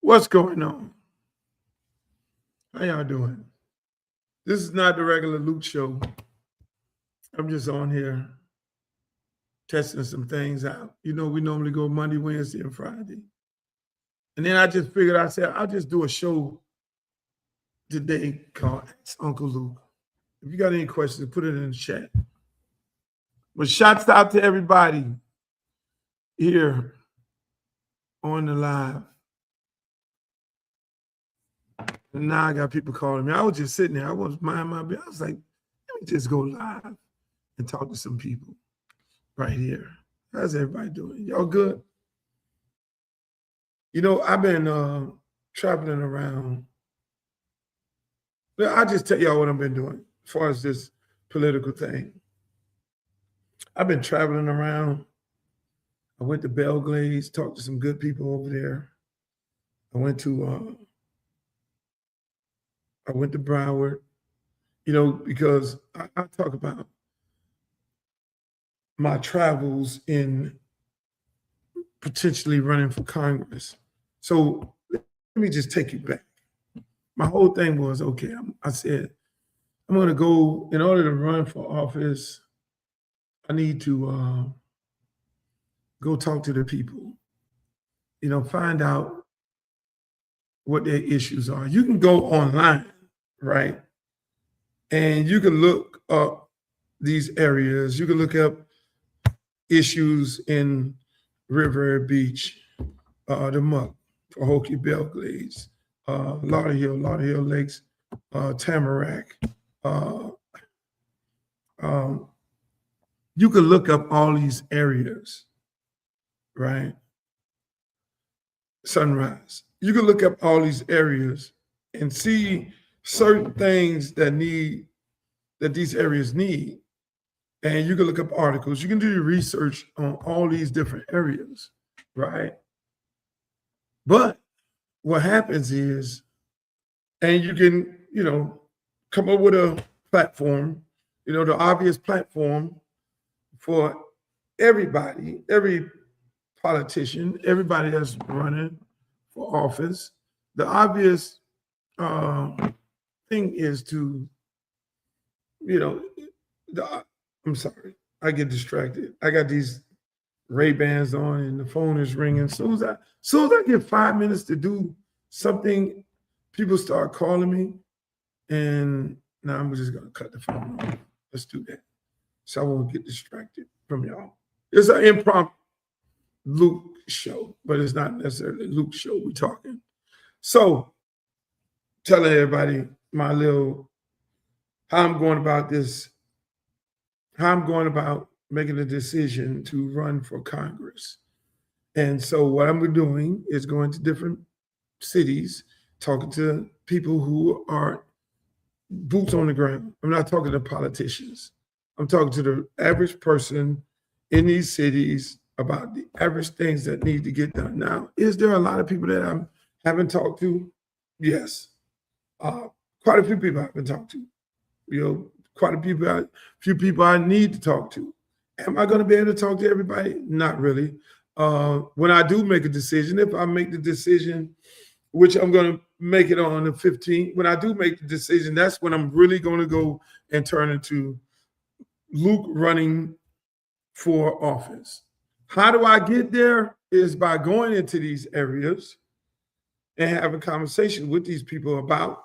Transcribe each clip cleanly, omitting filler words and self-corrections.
What's going on? How y'all doing? This is not the regular Luke show. I'm just on here testing some things out. You know, we normally go Monday, Wednesday, and Friday. And then I just figured, I said, I'll just do a show today called Ask Uncle Luke. If you got any questions, put it in the chat. But shouts out to everybody here on the live. And now I got people calling me. I was just sitting there. I was minding my business. I was like, let me just go live and talk to some people right here. How's everybody doing? Y'all good? You know, I've been traveling around. I'll just tell y'all what I've been doing as far as this political thing. I've been traveling around. I went to Belgrade, talked to some good people over there. I went to Broward, you know, because I talk about my travels in potentially running for Congress. So let me just take you back. My whole thing was, okay, I said, I'm going to go, in order to run for office, I need to go talk to the people, you know, find out what their issues are. You can go online, right? And you can look up these areas. You can look up issues in River Beach, the Muck, Pahokee, Belglades, Lauderhill Lakes, Tamarack. You can look up all these areas, right? Sunrise. You can look up all these areas and see certain things that these areas need. And you can look up articles. You can do your research on all these different areas, right? But what happens is, and you can, you know, come up with a platform, you know, the obvious platform for everybody, every politician, everybody that's running for office. The obvious thing is to, you know, I'm sorry, I get distracted. I got these Ray-Bans on and the phone is ringing. As soon as I get 5 minutes to do something, people start calling me. And now I'm just gonna cut the phone off. Let's do that. So I won't get distracted from y'all. It's an impromptu Luke show, but it's not necessarily Luke show we're talking. So telling everybody how I'm going about this, how I'm going about making a decision to run for Congress. And so what I'm doing is going to different cities, talking to people who are boots on the ground. I'm not talking to politicians. I'm talking to the average person in these cities about the average things that need to get done. Now, is there a lot of people that I haven't talked to? Yes. Quite a few people I haven't talked to. You know, quite a few people I need to talk to. Am I going to be able to talk to everybody? Not really. When I do make a decision, if I make the decision, which I'm going to make it on the 15th, when I do make the decision, that's when I'm really going to go and turn into Luke running for office. How do I get there? Is by going into these areas and having conversations with these people about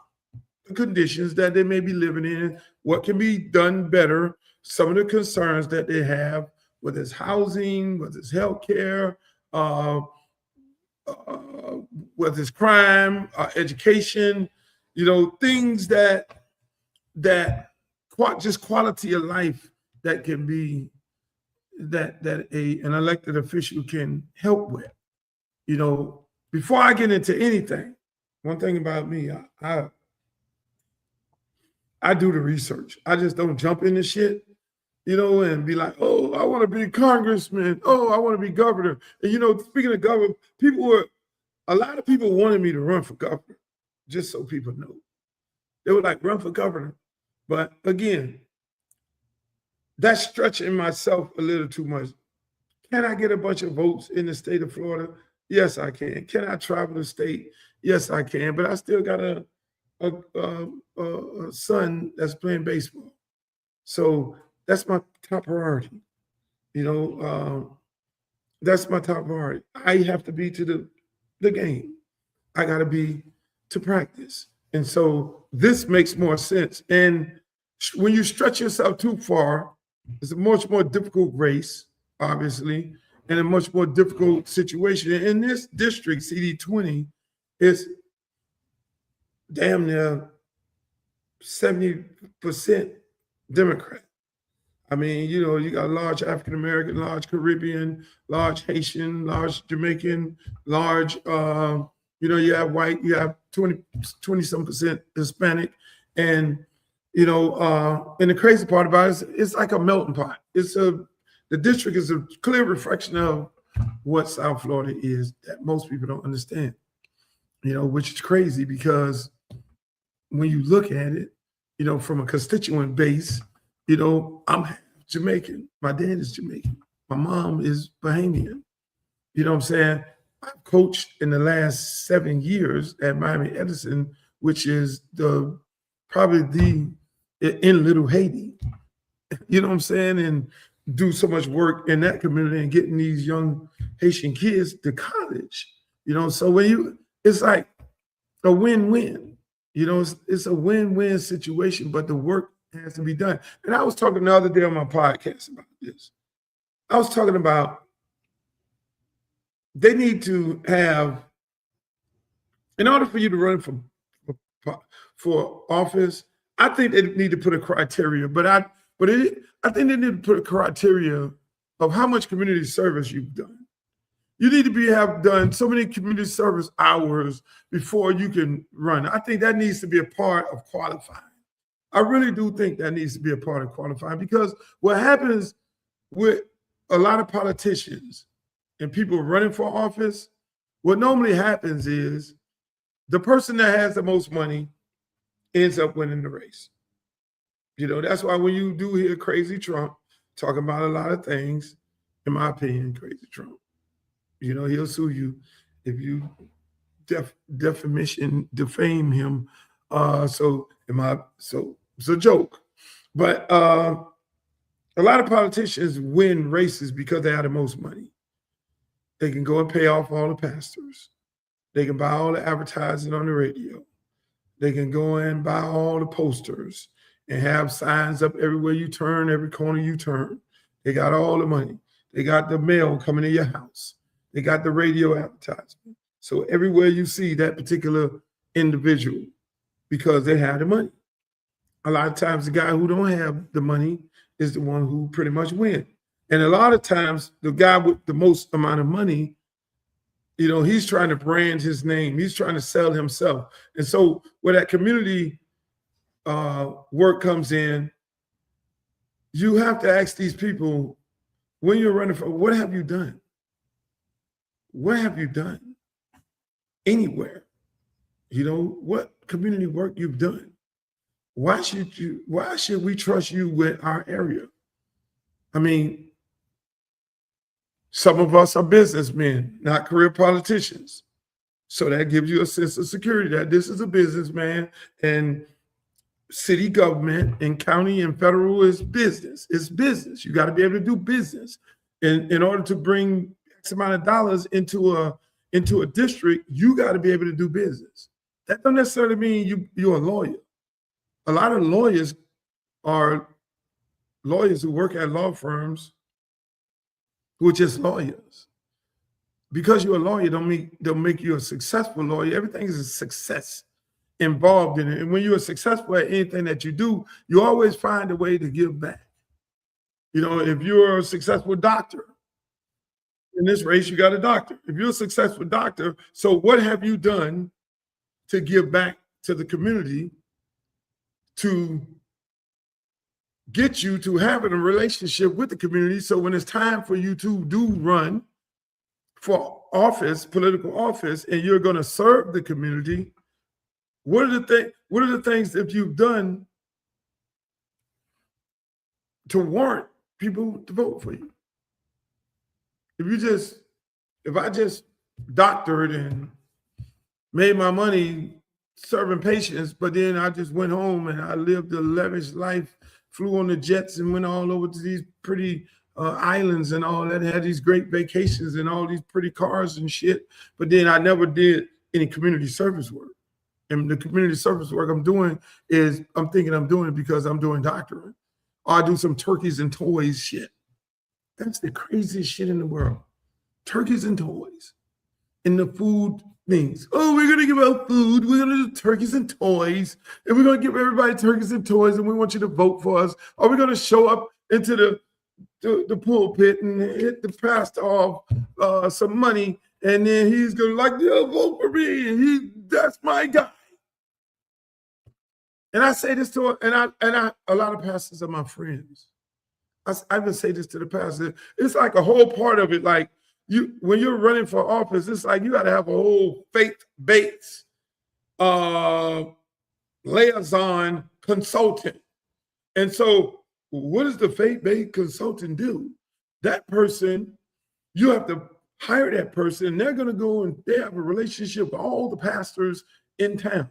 the conditions that they may be living in, what can be done better, some of the concerns that they have, whether it's housing, whether it's healthcare, whether it's crime, education, you know, things that just quality of life that can be that an elected official can help with. You know, before I get into anything, one thing about me, I do the research. I just don't jump into shit, you know, and be like, oh, I want to be a congressman. Oh, I want to be governor. And, you know, speaking of government, a lot of people wanted me to run for governor, just so people know. They were like, run for governor. But again, that's stretching myself a little too much. Can I get a bunch of votes in the state of Florida? Yes, I can. Can I travel the state? Yes, I can. But I still got a son that's playing baseball. So that's my top priority. You know, that's my top priority. I have to be to the game. I got to be to practice. And so this makes more sense. And when you stretch yourself too far, it's a much more difficult race, obviously, and a much more difficult situation. In this district, CD20, is damn near 70% Democrat. I mean, you know, you got large African American, large Caribbean, large Haitian, large Jamaican, large, you know, you have white, you have 20 some percent Hispanic. And, you know, and the crazy part about it is it's like a melting pot. The district is a clear reflection of what South Florida is that most people don't understand, you know, which is crazy because when you look at it, you know, from a constituent base, you know, I'm Jamaican. My dad is Jamaican. My mom is Bahamian. You know what I'm saying? I've coached in the last 7 years at Miami Edison, which is probably in Little Haiti. You know what I'm saying? And do so much work in that community and getting these young Haitian kids to college. You know, so it's like a win-win. You know, it's a win-win situation, but the work has to be done. And I was talking the other day on my podcast about this. I was talking about they need to have, in order for you to run for office, I think they need to put a criteria, I think they need to put a criteria of how much community service you've done. You need to have done so many community service hours before you can run. I think that needs to be a part of qualifying. I really do think that needs to be a part of qualifying because what happens with a lot of politicians and people running for office, what normally happens is the person that has the most money ends up winning the race. You know, that's why when you do hear Crazy Trump talking about a lot of things, in my opinion, Crazy Trump, you know, he'll sue you if you defame him. It's a joke. But a lot of politicians win races because they have the most money. They can go and pay off all the pastors. They can buy all the advertising on the radio. They can go and buy all the posters and have signs up everywhere you turn, every corner you turn. They got all the money. They got the mail coming to your house. They got the radio advertisement. So everywhere you see that particular individual, because they have the money. A lot of times the guy who don't have the money is the one who pretty much wins. And a lot of times the guy with the most amount of money, you know, he's trying to brand his name. He's trying to sell himself. And so where that community work comes in, you have to ask these people, when you're running for, what have you done? What have you done? Anywhere. You know, what community work you've done? Why should we trust you with our area? I mean, some of us are businessmen, not career politicians. So that gives you a sense of security that this is a businessman, and city government and county and federal is business. It's business. You got to be able to do business. In order to bring X amount of dollars into a district, you got to be able to do business. That don't necessarily mean you're a lawyer. A lot of lawyers are lawyers who work at law firms who are just lawyers. Because you're a lawyer don't make you a successful lawyer. Everything is a success involved in it. And when you're successful at anything that you do, you always find a way to give back. You know, if you're a successful doctor, in this race, you got a doctor. If you're a successful doctor, so what have you done to give back to the community to get you to having a relationship with the community? So when it's time for you to do run for office, political office, and you're going to serve the community, what are the things that you've done to warrant people to vote for you? If I just doctored and made my money serving patients, but then I just went home and I lived a lavish life, flew on the jets and went all over to these pretty islands and all that, had these great vacations and all these pretty cars and shit. But then I never did any community service work. And the community service work I'm doing is, I'm thinking I'm doing it because I'm doing doctorate. Or I do some turkeys and toys shit. That's the craziest shit in the world. Turkeys and toys. And the food things. Oh, we're going to give out food. We're going to do turkeys and toys. And we're going to give everybody turkeys and toys. And we want you to vote for us. Or we're going to show up into the pulpit and hit the pastor off some money. And then he's going to like, yeah, vote for me. And that's my guy. And I say this to, a lot of pastors are my friends. I even say this to the pastor. It's like a whole part of it. Like, when you're running for office, it's like you got to have a whole faith-based liaison consultant. And so what does the faith-based consultant do? That person, you have to hire that person, and they're going to go and they have a relationship with all the pastors in town.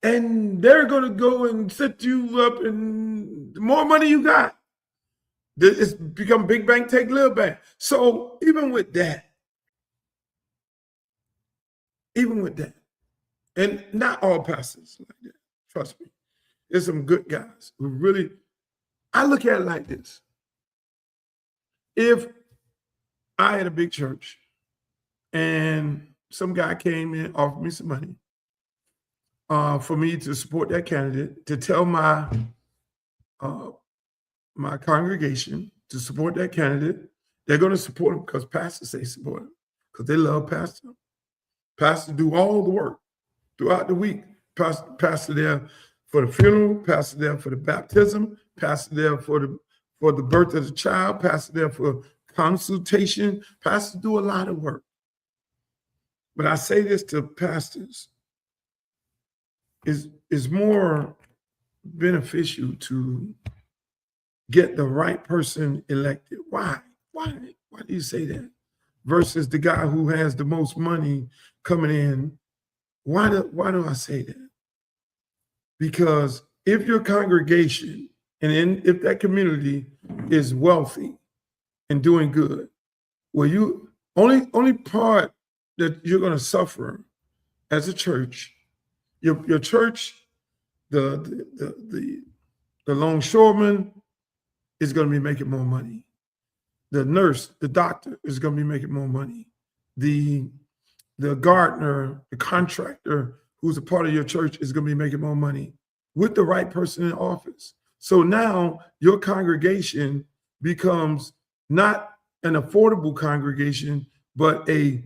And they're going to go and set you up, and the more money you got, it's become big bank, take little bank. So even with that, and not all pastors like that, trust me. There's some good guys who really, I look at it like this. If I had a big church and some guy came in, offered me some money for me to support that candidate, to tell my congregation to support that candidate, they're going to support him because pastors say support him, because they love pastor. Pastors do all the work throughout the week. Pastor there for the funeral, pastor there for the baptism, pastor there for the birth of the child, pastor there for consultation. Pastors do a lot of work. But I say this to pastors, is more beneficial to get the right person elected. Why? Why do you say that? Versus the guy who has the most money coming in. Why do I say that? Because if your congregation and if that community is wealthy and doing good, well, you only part that you're going to suffer as a church, your church, the longshoreman is going to be making more money. The nurse, the doctor is going to be making more money. The gardener, the contractor who's a part of your church is going to be making more money with the right person in office. So now your congregation becomes not an affordable congregation, but a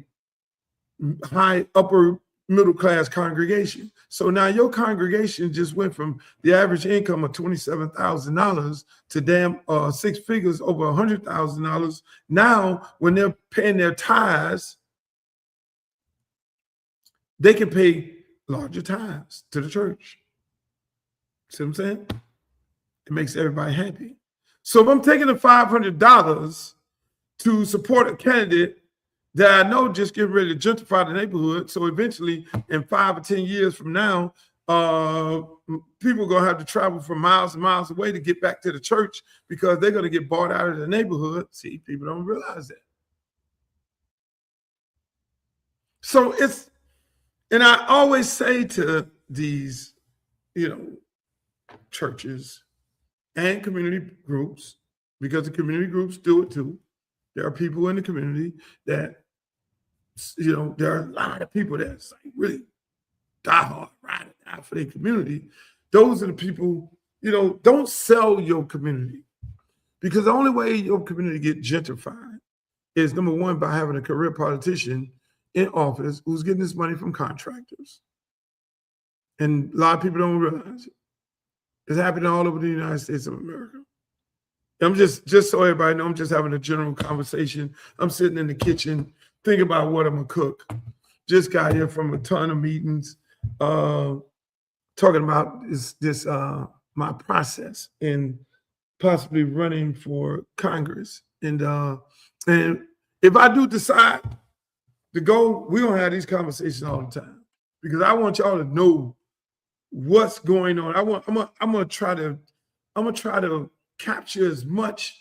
high upper middle class congregation. So now your congregation just went from the average income of $27,000 to damn 6 figures, over $100,000. Now, when they're paying their tithes, they can pay larger tithes to the church. See what I'm saying? It makes everybody happy. So if I'm taking the $500 to support a candidate that I know just getting ready to gentrify the neighborhood, so eventually in 5 or 10 years from now, people are going to have to travel from miles and miles away to get back to the church because they're going to get bought out of the neighborhood. See, people don't realize that. So and I always say to these, churches and community groups, because the community groups do it too. There are people in the community that, there are a lot of people that's like really diehard, ride or die for their community. Those are the people, don't sell your community, because the only way your community get gentrified is, number one, by having a career politician in office who's getting this money from contractors. And a lot of people don't realize it. It's happening all over the United States of America. I'm just so everybody know, I'm just having a general conversation. I'm sitting in the kitchen thinking about what I'm gonna cook. Just got here from a ton of meetings, talking about my process in possibly running for Congress. And if I do decide to go, we're gonna have these conversations all the time because I want y'all to know what's going on. I'm gonna try to capture as much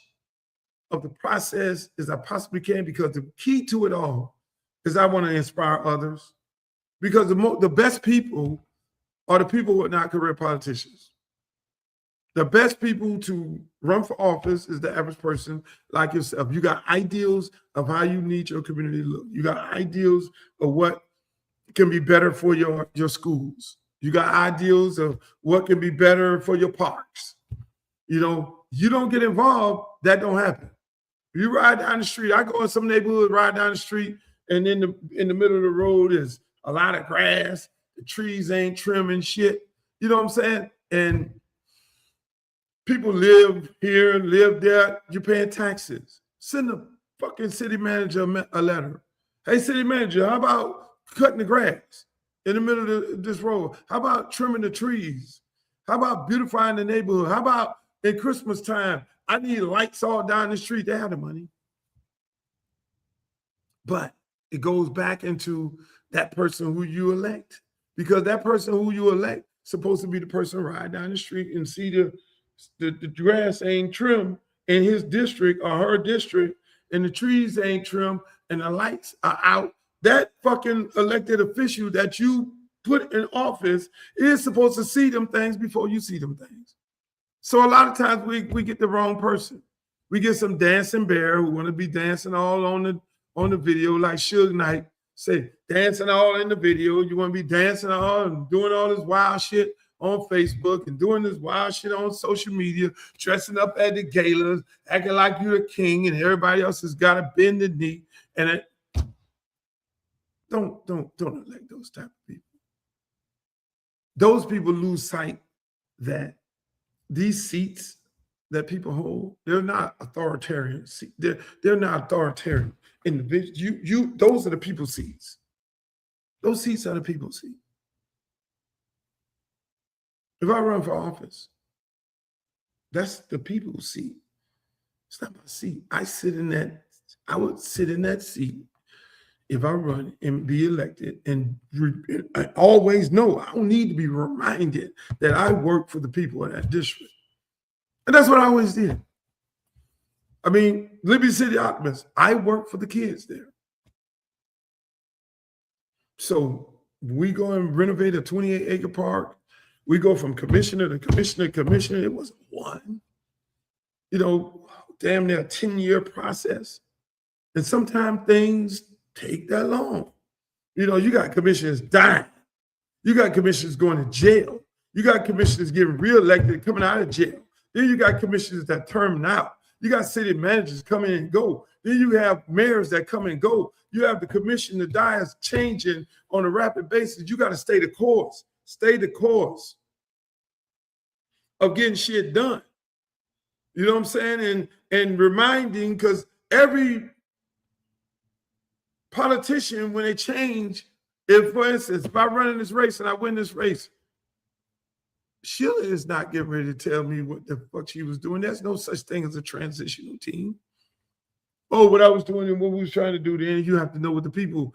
of the process as I possibly can, because the key to it all is I want to inspire others, because the best people are the people who are not career politicians. The best people to run for office is the average person like yourself. You got ideals of how you need your community to look. You got ideals of what can be better for your schools. You got ideals of what can be better for your parks. You don't get involved, that don't happen. You ride down the street. I go in some neighborhood, ride down the street, and in the middle of the road is a lot of grass. The trees ain't trimming shit. You know what I'm saying? And people live here, live there. You're paying taxes. Send the fucking city manager a letter. Hey, city manager, how about cutting the grass in the middle of this road? How about trimming the trees? How about beautifying the neighborhood? How about in Christmas time, I need lights all down the street? They have the money. But it goes back into that person who you elect, because that person who you elect is supposed to be the person ride down the street and see the grass ain't trimmed in his district or her district, and the trees ain't trimmed and the lights are out. That fucking elected official that you put in office is supposed to see them things before you see them things. So a lot of times we get the wrong person. We get some dancing bear who want to be dancing all on the video, like Suge Knight say, dancing all in the video. You want to be dancing all and doing all this wild shit on Facebook and doing this wild shit on social media, dressing up at the galas, acting like you're the king, and everybody else has got to bend the knee. And don't elect those type of people. Those people lose sight that these seats that people hold, they're not authoritarian. They're not authoritarian individuals. Those are the people's seats. Those seats are the people's seats. If I run for office, that's the people's seat. It's not my seat. I would sit in that seat if I run and be elected, and I always know I don't need to be reminded that I work for the people in that district. And that's what I always did. I mean, Liberty City Optimist, I work for the kids there. So we go and renovate a 28-acre park. We go from commissioner to commissioner to commissioner. It wasn't one. Damn near a 10-year process. And sometimes things take that long. You got commissioners dying. You got commissioners going to jail. You got commissioners getting reelected, coming out of jail. Then you got commissioners that term out. You got city managers come in and go. Then you have mayors that come and go. You have the commission, the diets changing on a rapid basis. You got to stay the course. Stay the course of getting shit done. You know what I'm saying? And reminding, because every politician, when they change, if, for instance, if I run in this race and I win this race, Sheila is not getting ready to tell me what the fuck she was doing. There's no such thing as a transitional team. Oh, what I was doing and what we was trying to do then, you have to know what the people,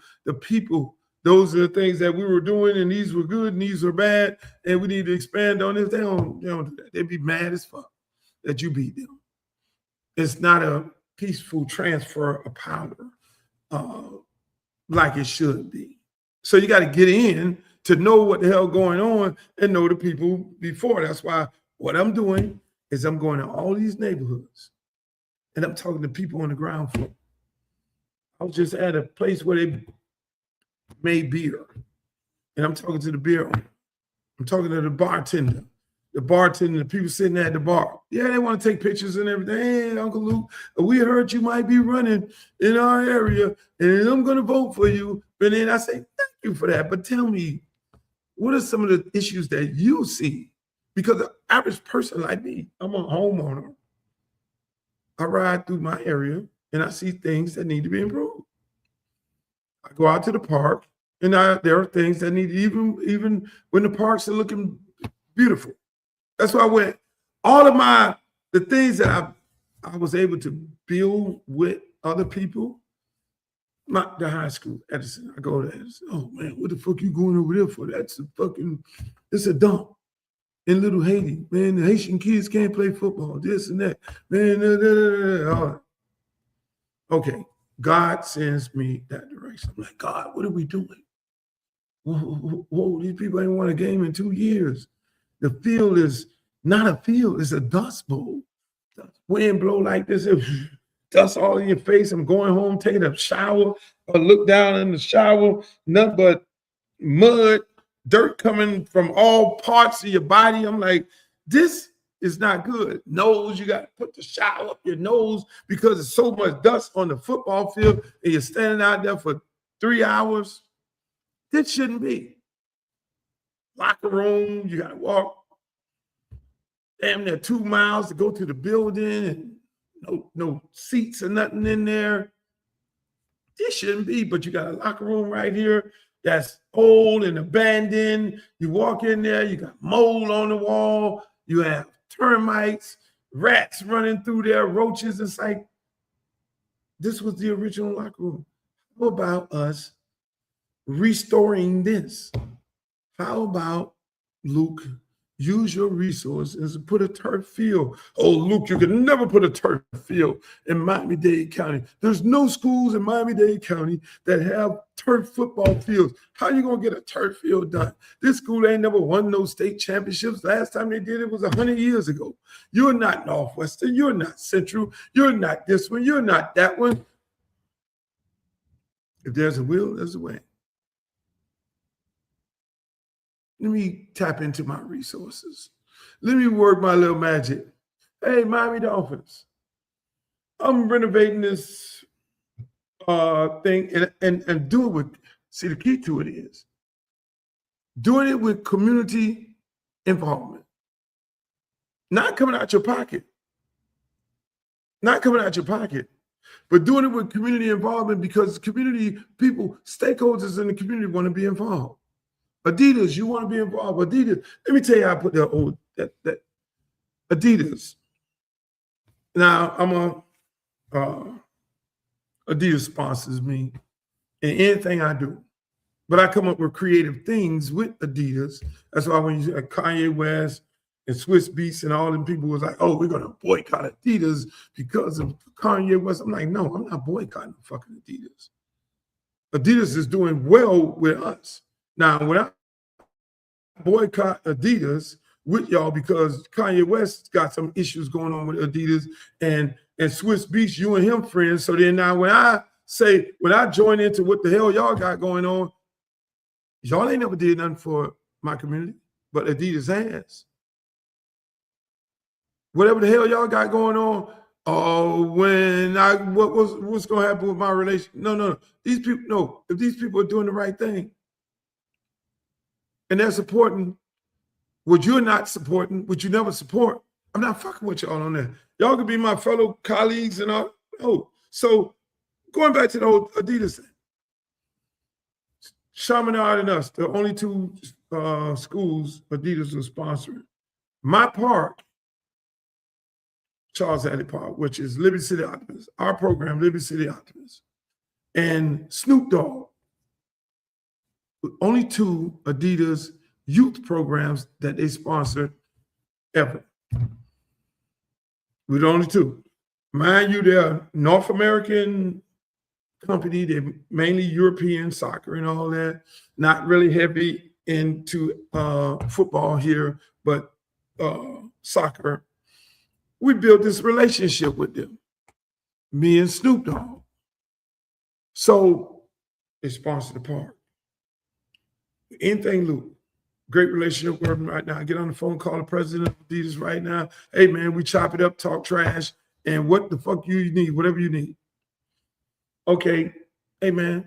those are the things that we were doing, and these were good and these were bad, and we need to expand on this. They don't do that. They'd be mad as fuck that you beat them. It's not a peaceful transfer of power like it should be. So you got to get in to know what the hell going on and know the people before. That's why what I'm doing is I'm going to all these neighborhoods and I'm talking to people on the ground floor. I was just at a place where they made beer, and I'm talking to the beer owner. I'm talking to the bartender, the people sitting at the bar. Yeah, they want to take pictures and everything. Hey, Uncle Luke, we heard you might be running in our area, and I'm going to vote for you. But then I say, thank you for that. But tell me, what are some of the issues that you see? Because the average person like me, I'm a homeowner. I ride through my area and I see things that need to be improved. I go out to the park and there are things that need, even when the parks are looking beautiful. That's why I went, all of the things that I was able to build with other people. Not the high school, Edison. I go to Edison. Oh man, what the fuck you going over there for? That's a fucking, it's a dump in Little Haiti. Man, the Haitian kids can't play football, this and that. Man, all right. Okay, God sends me that direction. I'm like, God, what are we doing? Whoa, these people ain't won a game in 2 years. The field is not a field, it's a dust bowl. Wind blow like this, dust all in your face. I'm going home, taking a shower, or look down in the shower, nothing but mud, dirt coming from all parts of your body. I'm like, this is not good. Nose, you got to put the shower up your nose because there's so much dust on the football field and you're standing out there for 3 hours. This shouldn't be. Locker room, you got to walk damn near 2 miles to go to the building and no seats or nothing in there. This shouldn't be, but you got a locker room right here that's old and abandoned. You walk in there, you got mold on the wall, you have termites, rats running through there, roaches. It's like, this was the original locker room. How about us restoring this? How about, Luke, use your resources and put a turf field? Oh, Luke, you can never put a turf field in Miami-Dade County. There's no schools in Miami-Dade County that have turf football fields. How you going to get a turf field done? This school ain't never won no state championships. Last time they did it was 100 years ago. You're not Northwestern. You're not Central. You're not this one. You're not that one. If there's a will, there's a way. Let me tap into my resources. Let me work my little magic. Hey, Miami Dolphins, I'm renovating this thing and do it with, see, the key to it is doing it with community involvement. Not coming out your pocket. Not coming out your pocket, but doing it with community involvement because community people, stakeholders in the community want to be involved. Adidas, you want to be involved. Adidas, let me tell you how I put that Adidas. Now I'm Adidas sponsors me in anything I do, but I come up with creative things with Adidas. That's why when you see Kanye West and Swiss Beats and all them people was like, oh, we're gonna boycott Adidas because of Kanye West. I'm like, no, I'm not boycotting fucking Adidas. Adidas is doing well with us. Now, when I boycott Adidas with y'all because Kanye West got some issues going on with Adidas and Swiss Beats, you and him friends. So then now when I join into what the hell y'all got going on, y'all ain't never did nothing for my community, but Adidas has. Whatever the hell y'all got going on, what's gonna happen with my relation? No. These people, no, if these people are doing the right thing, and they're supporting what you're not supporting, what you never support, I'm not fucking with y'all on that. Y'all could be my fellow colleagues and all. Oh, so going back to the old Adidas thing. Chaminade and us, the only two schools Adidas was sponsoring. My park, Charles Hadley Park, which is Liberty City Optimists, our program, Liberty City Optimists, and Snoop Dogg, only two Adidas youth programs that they sponsored ever. We're the only two. Mind you, they're North American company. They're mainly European soccer and all that. Not really heavy into football here, but soccer. We built this relationship with them, me and Snoop Dogg. So they sponsored the park. Anything, Luke. Great relationship with him right now. Get on the phone, call the president of Adidas right now. Hey, man, we chop it up, talk trash, and what the fuck you need, whatever you need. Okay, hey, man,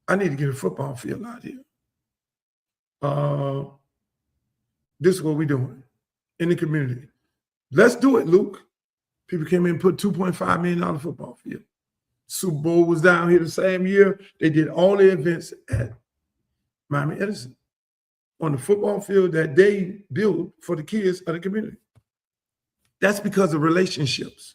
I need to get a football field out here. This is what we're doing in the community. Let's do it, Luke. People came in and put $2.5 million football field. Super Bowl was down here the same year. They did all the events at Miami Edison on the football field that they built for the kids of the community. That's because of relationships.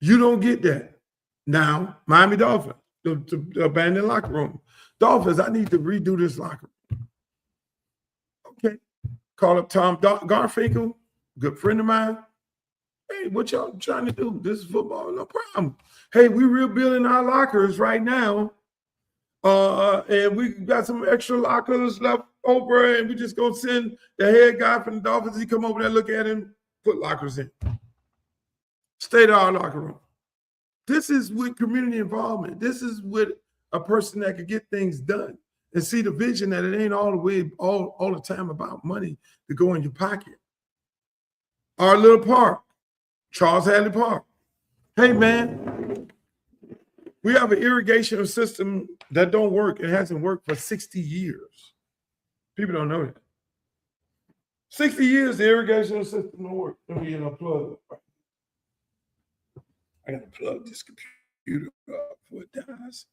You don't get that. Now, Miami Dolphins, the abandoned locker room. Dolphins, I need to redo this locker room. Okay. Call up Tom Garfinkel, good friend of mine. Hey, what y'all trying to do? This is football, no problem. Hey, we rebuilding our lockers right now. And we got some extra lockers left over, and we just gonna send the head guy from the Dolphins. He come over there, look at him, put lockers in. State of our locker room. This is with community involvement. This is with a person that could get things done and see the vision that it ain't all the way all the time about money to go in your pocket. Our little park, Charles Hadley Park. Hey man, we have an irrigation system that don't work. It hasn't worked for 60 years. People don't know that. 60 years, the irrigation system don't work. Let me plug it. I gotta plug this computer up before it dies.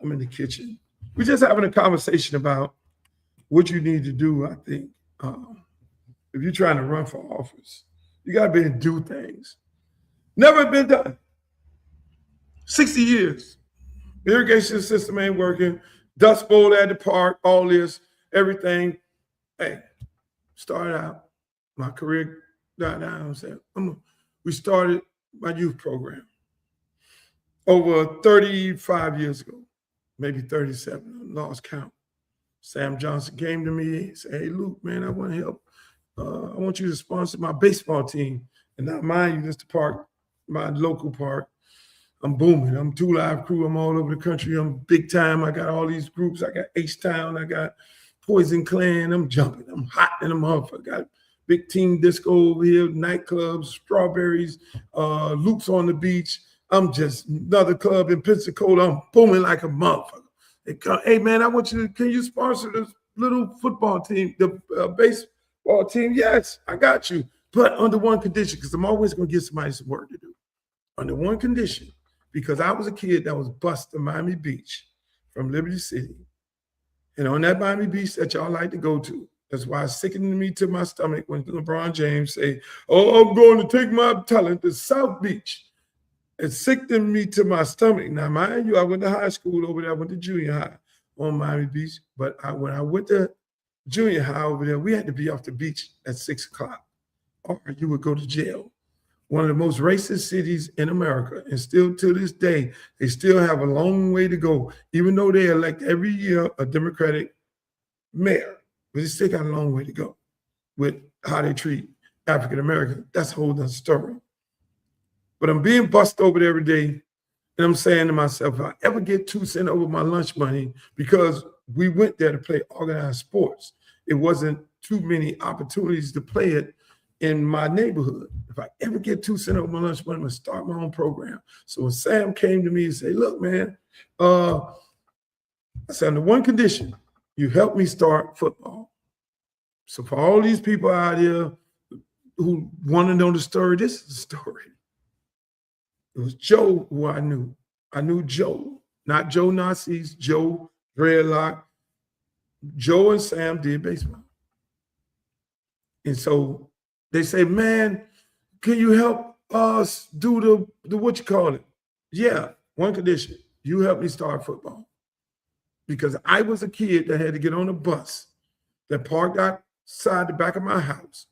I'm in the kitchen. We're just having a conversation about what you need to do, I think. If you're trying to run for office, you gotta be able to do things. Never been done. 60 years. The irrigation system ain't working. Dust bowl at the park, all this, everything. Hey, started out, my career died down. We started my youth program over 35 years ago, maybe 37, I lost count. Sam Johnson came to me and said, hey, Luke, man, I want to help. I want you to sponsor my baseball team. And not mind you, just the park, my local park. I'm booming. I'm 2 Live Crew. I'm all over the country. I'm big time. I got all these groups. I got H-Town. I got Poison Clan. I'm jumping. I'm hot in a motherfucker. Got Big Team Disco over here, nightclubs, Strawberries, Luke's on the Beach. I'm just another club in Pensacola. I'm booming like a motherfucker. They come, hey, man, I want you to, can you sponsor this little football team, the baseball team? Yes, I got you. But under one condition, because I'm always going to give somebody some work to do. Under one condition, because I was a kid that was bused in Miami Beach from Liberty City. And on that Miami Beach that y'all like to go to, that's why it's sickening me to my stomach when LeBron James say, oh, I'm going to take my talent to South Beach. It's sickening me to my stomach. Now, mind you, I went to high school over there. I went to junior high on Miami Beach. But when I went to junior high over there, we had to be off the beach at 6 o'clock or you would go to jail. One of the most racist cities in America. And still to this day, they still have a long way to go. Even though they elect every year a Democratic mayor, but they still got a long way to go with how they treat African Americans. That's a whole other story. But I'm being bussed over there every day. And I'm saying to myself, if I ever get 2 cents over my lunch money, because we went there to play organized sports, it wasn't too many opportunities to play it in my neighborhood. If I ever get 2 cents over my lunch money, I'm gonna start my own program. So when Sam came to me and said, look, man, I said, under one condition, you help me start football. So for all these people out here who want to know the story, this is the story. It was Joe who I knew. I knew Joe, not Joe Nazis, Joe Dreadlock. Joe and Sam did baseball. And so they say, man, can you help us do the what you call it? Yeah, one condition. You help me start football. Because I was a kid that had to get on a bus that parked outside the back of my house.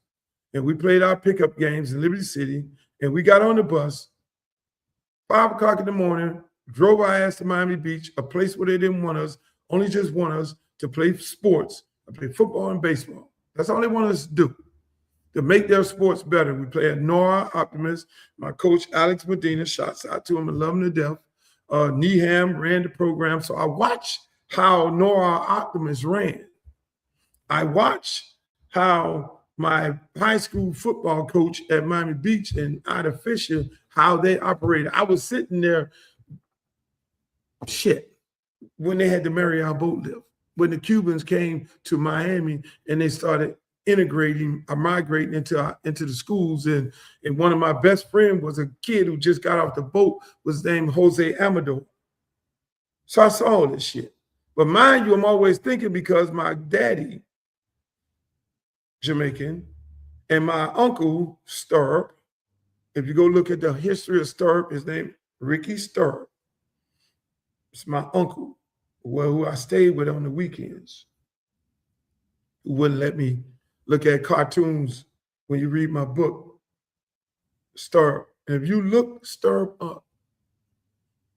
And we played our pickup games in Liberty City. And we got on the bus, 5 o'clock in the morning, drove our ass to Miami Beach, a place where they didn't want us, only just want us to play sports, to play football and baseball. That's all they want us to do, to make their sports better. We play at Nora Optimist. My coach, Alex Medina, shouts out to him and love him to death. Neham ran the program. So I watched how Nora Optimist ran. I watched how my high school football coach at Miami Beach and Ida Fisher, how they operated. I was sitting there, when they had the Marriott boat lift, when the Cubans came to Miami and they started integrating or migrating into the schools. And one of my best friends was a kid who just got off the boat, was named Jose Amador. So I saw all this shit. But mind you, I'm always thinking, because my daddy, Jamaican, and my uncle, Stirrup, If you go look at the history of Stirrup, his name Ricky Stirrup. It's my uncle, who I stayed with on the weekends, who wouldn't let me look at cartoons when you read my book, Stirrup. And if you look Stirrup up,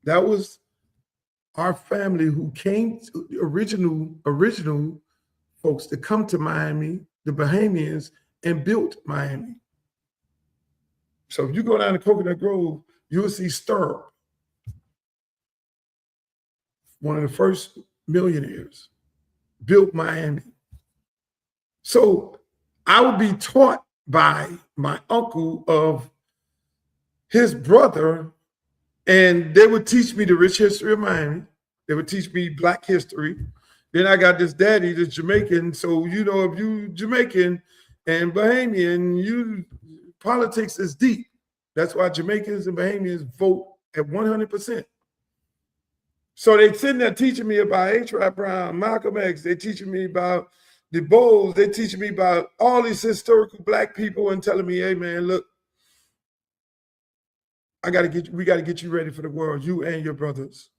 that was our family who came to the original folks to come to Miami, the Bahamians, and built Miami. So if you go down to Coconut Grove, you'll see Stirrup, one of the first millionaires, built Miami. So I would be taught by my uncle of his brother, and they would teach me the rich history of Miami. They would teach me Black history. Then I got this daddy that's Jamaican. So, you know, if you Jamaican and Bahamian, politics is deep. That's why Jamaicans and Bahamians vote at 100%. So they sitting there teaching me about H.R. Brown, Malcolm X. They're teaching me about the Bulls. They're teaching me about all these historical Black people and telling me, hey, man, look, we got to get you ready for the world, you and your brothers.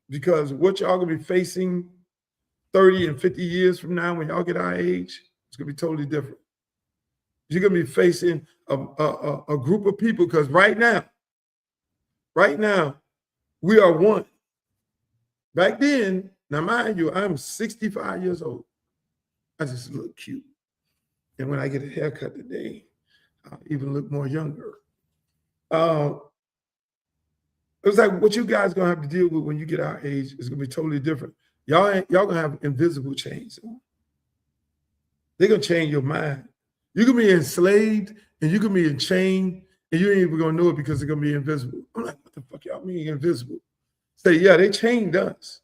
Because what y'all going to be facing 30 and 50 years from now when y'all get our age, it's going to be totally different. You're going to be facing a group of people, because right now, we are one. Back then, now mind you, I'm 65 years old. I just look cute. And when I get a haircut today, I'll even look more younger. It was like what you guys gonna have to deal with when you get our age is gonna be totally different. Y'all gonna have invisible chains on. They're gonna change your mind. You can be enslaved and you can be in chain and you ain't even gonna know it because they're gonna be invisible. I'm like, what the fuck y'all mean invisible? Say, yeah, they chained us.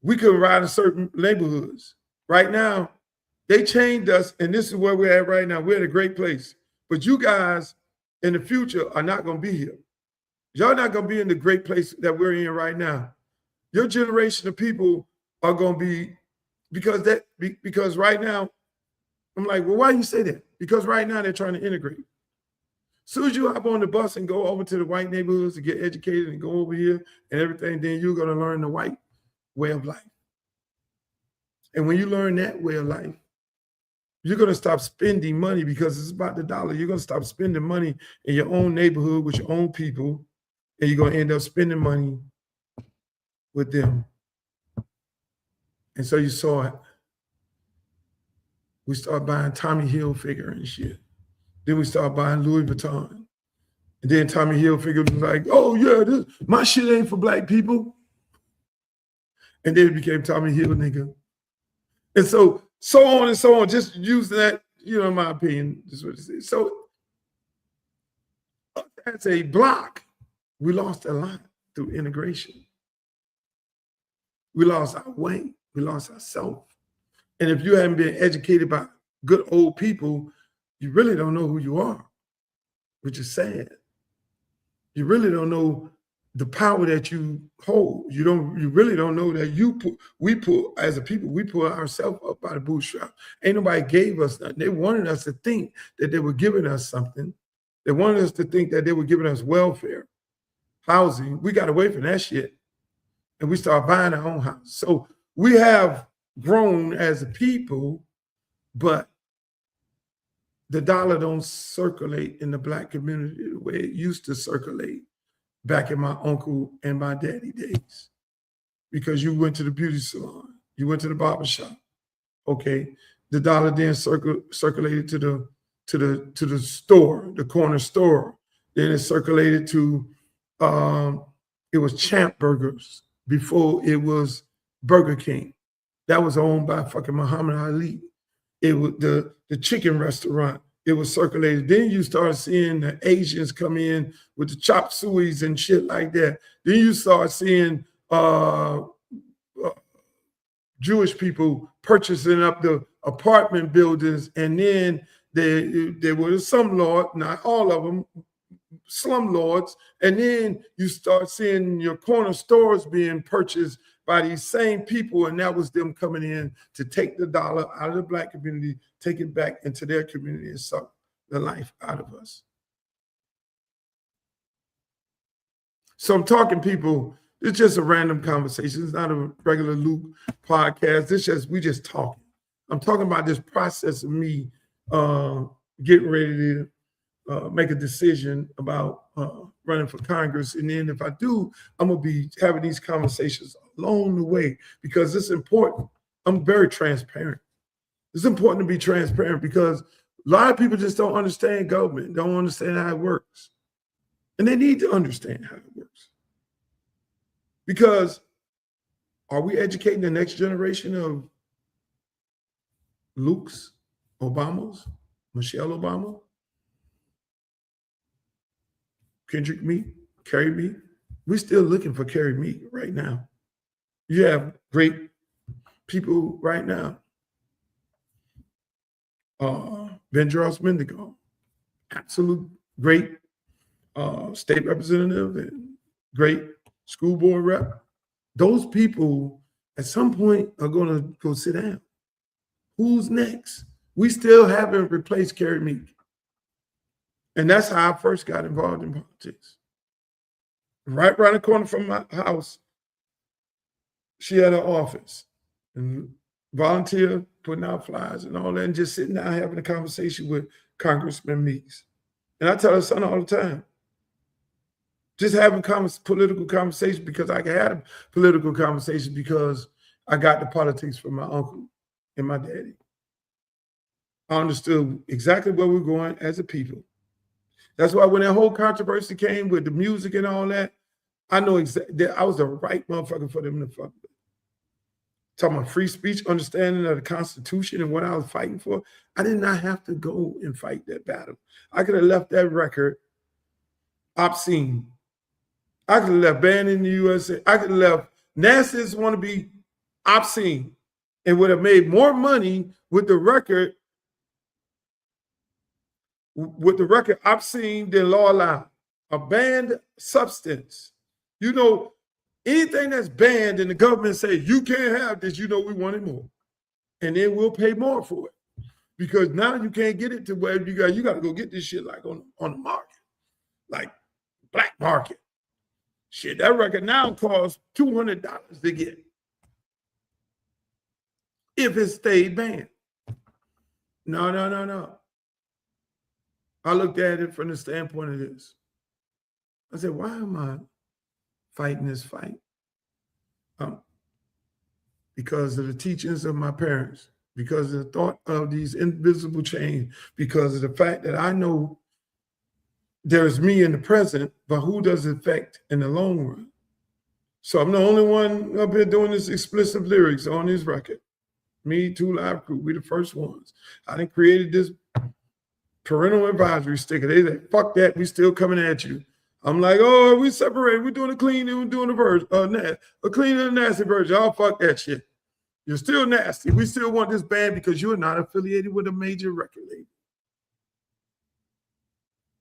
We couldn't ride in certain neighborhoods. Right now, they chained us, and this is where we're at right now. We're at a great place. But you guys in the future are not gonna be here. Y'all not gonna be in the great place that we're in right now. Your generation of people are gonna be, because right now, I'm like, well, why do you say that? Because right now they're trying to integrate. As soon as you hop on the bus and go over to the white neighborhoods to get educated and go over here and everything, then you're gonna learn the white way of life. And when you learn that way of life, you're gonna stop spending money because it's about the dollar. You're gonna stop spending money in your own neighborhood with your own people, and you're gonna end up spending money with them. And so you saw it. We started buying Tommy Hilfiger and shit. Then we started buying Louis Vuitton. And then Tommy Hilfiger was like, oh yeah, my shit ain't for Black people. And then it became Tommy Hill nigga. And so on and so on, just using that, in my opinion, is what it is. So as a block, we lost a lot through integration. We lost our way, we lost ourselves. And if you haven't been educated by good old people, you really don't know who you are, which is sad. You really don't know the power that you hold. You really don't know that we pull as a people, we pull ourselves up by the bootstrap. Ain't nobody gave us nothing. They wanted us to think that they were giving us something. They wanted us to think that they were giving us welfare, housing. We got away from that shit and we started buying our own house. So we have grown as a people, but the dollar don't circulate in the Black community the way it used to circulate back in my uncle and my daddy days. Because you went to the beauty salon, you went to the barber shop. Okay, the dollar then circulated to the store, the corner store. Then it circulated to it was Champ Burgers before it was Burger King. That was owned by fucking Muhammad Ali. It was the chicken restaurant. It was circulated. Then you start seeing the Asians come in with the chop sueys and shit like that. Then you start seeing Jewish people purchasing up the apartment buildings, and then there were some lords, not all of them, slumlords, and then you start seeing your corner stores being purchased by these same people, and that was them coming in to take the dollar out of the Black community, take it back into their community and suck the life out of us. So I'm talking people, it's just a random conversation. It's not a regular Luke podcast. We just talking. I'm talking about this process of me getting ready to make a decision about running for Congress. And then if I do, I'm going to be having these conversations along the way because it's important. I'm very transparent. It's important to be transparent because a lot of people just don't understand government, don't understand how it works. And they need to understand how it works. Because are we educating the next generation of Luke's, Obama's, Michelle Obama, Kendrick Meek, Carrie Meek? We're still looking for Carrie Meek right now. You have great people right now. Vendros Mendigo, absolute great state representative and great school board rep. Those people at some point are going to go sit down. Who's next? We still haven't replaced Carrie Meek. And that's how I first got involved in politics. Right around the corner from my house, she had an office and volunteer putting out flyers and all that, and just sitting down having a conversation with Congressman Meeks. And I tell her son all the time, just having political conversations because I can have political conversations because I got the politics from my uncle and my daddy. I understood exactly where we're going as a people. That's why when that whole controversy came with the music and all that, I know exactly I was the right motherfucker for them to fuck with. Talking about free speech, understanding of the Constitution and what I was fighting for. I did not have to go and fight that battle. I could have left that record obscene. I could have left Banned in the USA. I could have left Nastiest Want to Be obscene and would have made more money with the record obscene than Law Allowed, a banned substance. You know, anything that's banned and the government says you can't have this, you know we want it more. And then we'll pay more for it. Because now you can't get it to where you got to go get this shit like on the market. Like black market. Shit, that record now costs $200 to get. If it stayed banned. No. I looked at it from the standpoint of this. I said, why am I fighting this fight? Because of the teachings of my parents, because of the thought of these invisible chains, because of the fact that I know there's me in the present, but who does it affect in the long run? So I'm the only one up here doing this explicit lyrics on this record. Me, Two Live Crew, we the first ones. I done created this parental advisory sticker. They said, fuck that, we still coming at you. I'm like, oh, we separated. We're doing a clean and we're doing a clean and a nasty version. Oh, fuck that shit. You're still nasty. We still want this band because you're not affiliated with a major record label.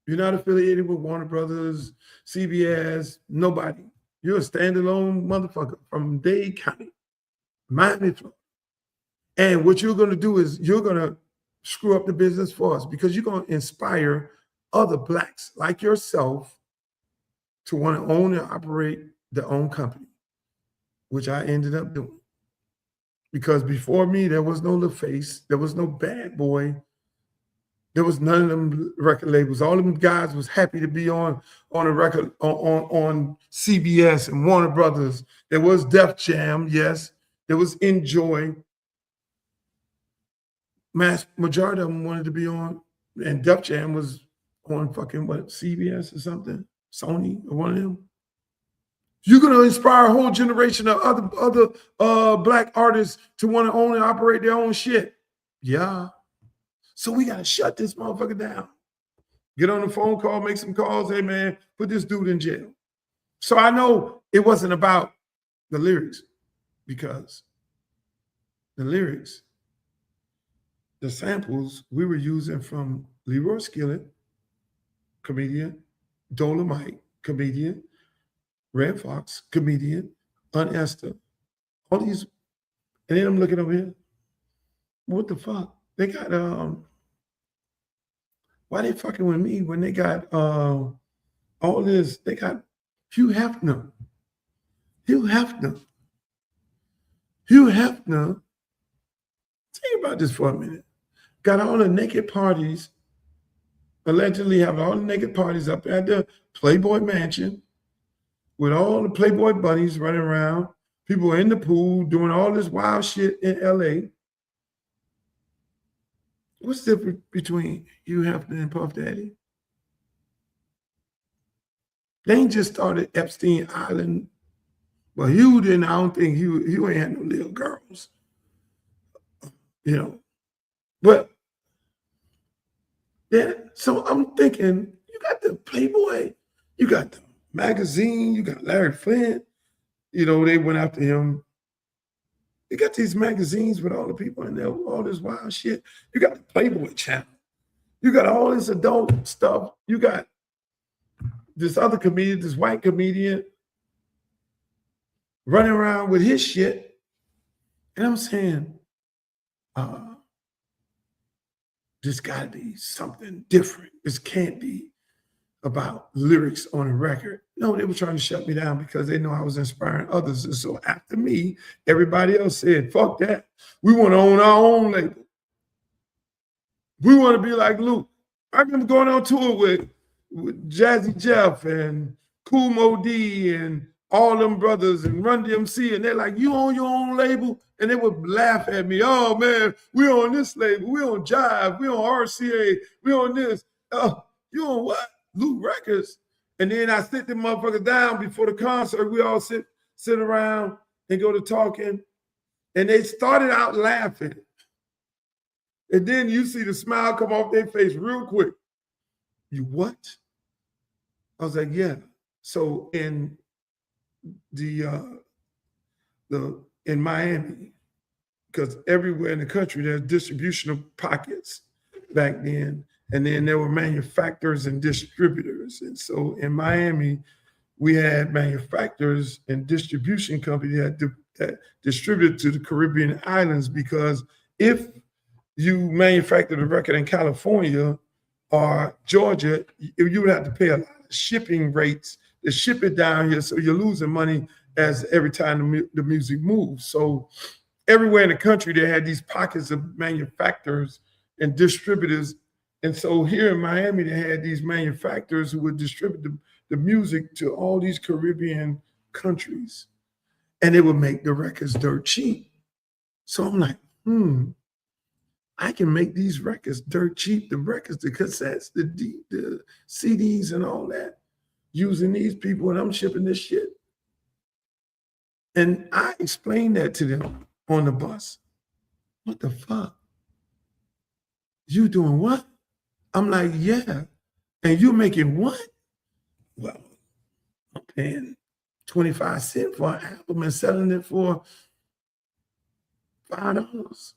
You're not affiliated with Warner Brothers, CBS, nobody. You're a standalone motherfucker from Dade County, Miami, Florida. And what you're going to do is you're going to screw up the business for us because you're going to inspire other blacks like yourself to want to own and operate their own company, which I ended up doing. Because before me, there was no LaFace, there was no Bad Boy, there was none of them record labels. All them guys was happy to be on a record on CBS and Warner Brothers. There was Def Jam, yes. There was Enjoy. Majority of them wanted to be on, and Def Jam was on fucking what, CBS or something, Sony or one of them. You're gonna inspire a whole generation of other black artists to want to own and operate their own shit. Yeah. So we gotta shut this motherfucker down. Get on the phone call, make some calls. Hey man, put this dude in jail. So I know it wasn't about the lyrics, because the lyrics, the samples we were using from Leroy Skillet, comedian, Dolomite, comedian, Red Fox, comedian, Aunt Esther, all these, and then I'm looking over here. What the fuck? They got why they fucking with me when they got all this? They got Hugh Hefner. Hugh Hefner. Hugh Hefner. Think about this for a minute. Got all the naked parties, allegedly have all the naked parties up at the Playboy Mansion with all the Playboy bunnies running around. People in the pool doing all this wild shit in LA. What's the difference between Hugh Hefner and Puff Daddy? They ain't just started Epstein Island. Well, Hugh didn't, I don't think Hugh ain't had no little girls. You know. But yeah, so I'm thinking, you got the Playboy, you got the magazine, you got Larry Flint, you know, they went after him. You got these magazines with all the people in there, all this wild shit. You got the Playboy channel. You got all this adult stuff. You got this other comedian, this white comedian running around with his shit. And I'm saying, there's got to be something different. This can't be about lyrics on a record. No, they were trying to shut me down because they know I was inspiring others. And so after me, everybody else said, fuck that. We want to own our own label. We want to be like Luke. I remember going on tour with Jazzy Jeff and Kool Moe Dee and all them brothers and Run DMC, and they're like, you own your own label? And they would laugh at me. Oh, man, we on this label. We on Jive. We on RCA. We on this. Oh, you on what? Loot Records. And then I sit them motherfuckers down before the concert. We all sit around and go to talking. And they started out laughing. And then you see the smile come off their face real quick. You what? I was like, yeah. So in in Miami, because everywhere in the country there's distribution pockets back then, and then there were manufacturers and distributors. And so in Miami, we had manufacturers and distribution companies that distributed to the Caribbean islands, because if you manufactured a record in California or Georgia, you would have to pay a lot of shipping rates to ship it down here. So you're losing money as every time the music moves. So everywhere in the country, they had these pockets of manufacturers and distributors. And so here in Miami, they had these manufacturers who would distribute the music to all these Caribbean countries. And they would make the records dirt cheap. So I'm like, I can make these records dirt cheap, the records, the cassettes, the CDs and all that, using these people, and I'm shipping this shit. And I explained that to them on the bus. What the fuck? You doing what? I'm like, yeah. And you making what? Well, I'm paying 25 cents for an album and selling it for $5.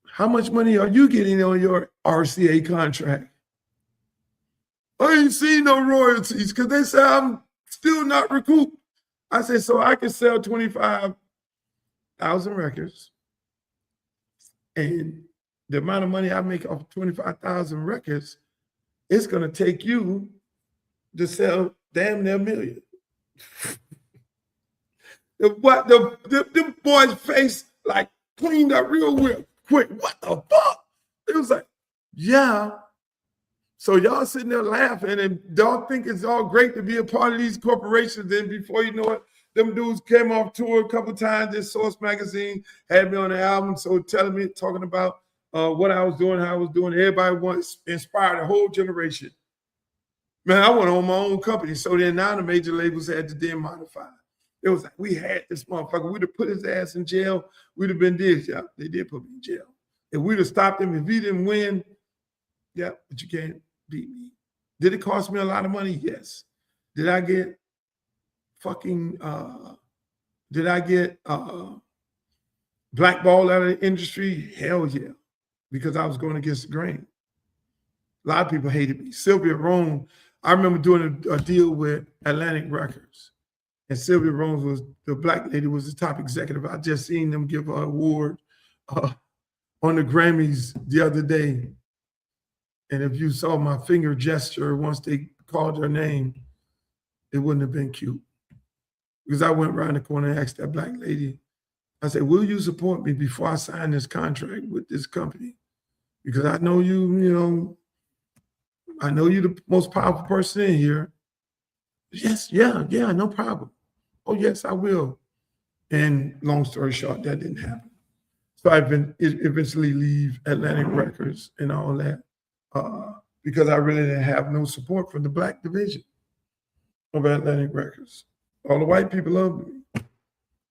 How much money are you getting on your RCA contract? I ain't seen no royalties because they say I'm still not recouped. I said, so I can sell 25,000 records, and the amount of money I make off of 25,000 records, it's going to take you to sell damn near $1 million. The boy's face like cleaned up real quick. What the fuck? It was like, yeah. So y'all sitting there laughing and y'all think it's all great to be a part of these corporations. Then before you know it, them dudes came off tour a couple of times. This Source magazine had me on the album, so talking about what I was doing, how I was doing. Everybody inspired a whole generation. Man, I went on my own company. So then now the major labels had to then modify. It was like, we had this motherfucker. We'd have put his ass in jail. We'd have been this. Yeah, they did put me in jail. If we'd have stopped him, if he didn't win, yeah, but you can't beat me. Did it cost me a lot of money? Yes. Did I get blackballed out of the industry? Hell yeah. Because I was going against the grain. A lot of people hated me. Sylvia Rome, I remember doing a deal with Atlantic Records. And Sylvia Rome was the black lady, was the top executive. I just seen them give her an award on the Grammys the other day. And if you saw my finger gesture once they called her name, it wouldn't have been cute. Because I went around the corner and asked that black lady, I said, will you support me before I sign this contract with this company? Because I know I know you're the most powerful person in here. Yes, yeah, no problem. Oh, yes, I will. And long story short, that didn't happen. So I eventually leave Atlantic Records and all that because I really didn't have no support from the black division of Atlantic Records. All the white people loved me.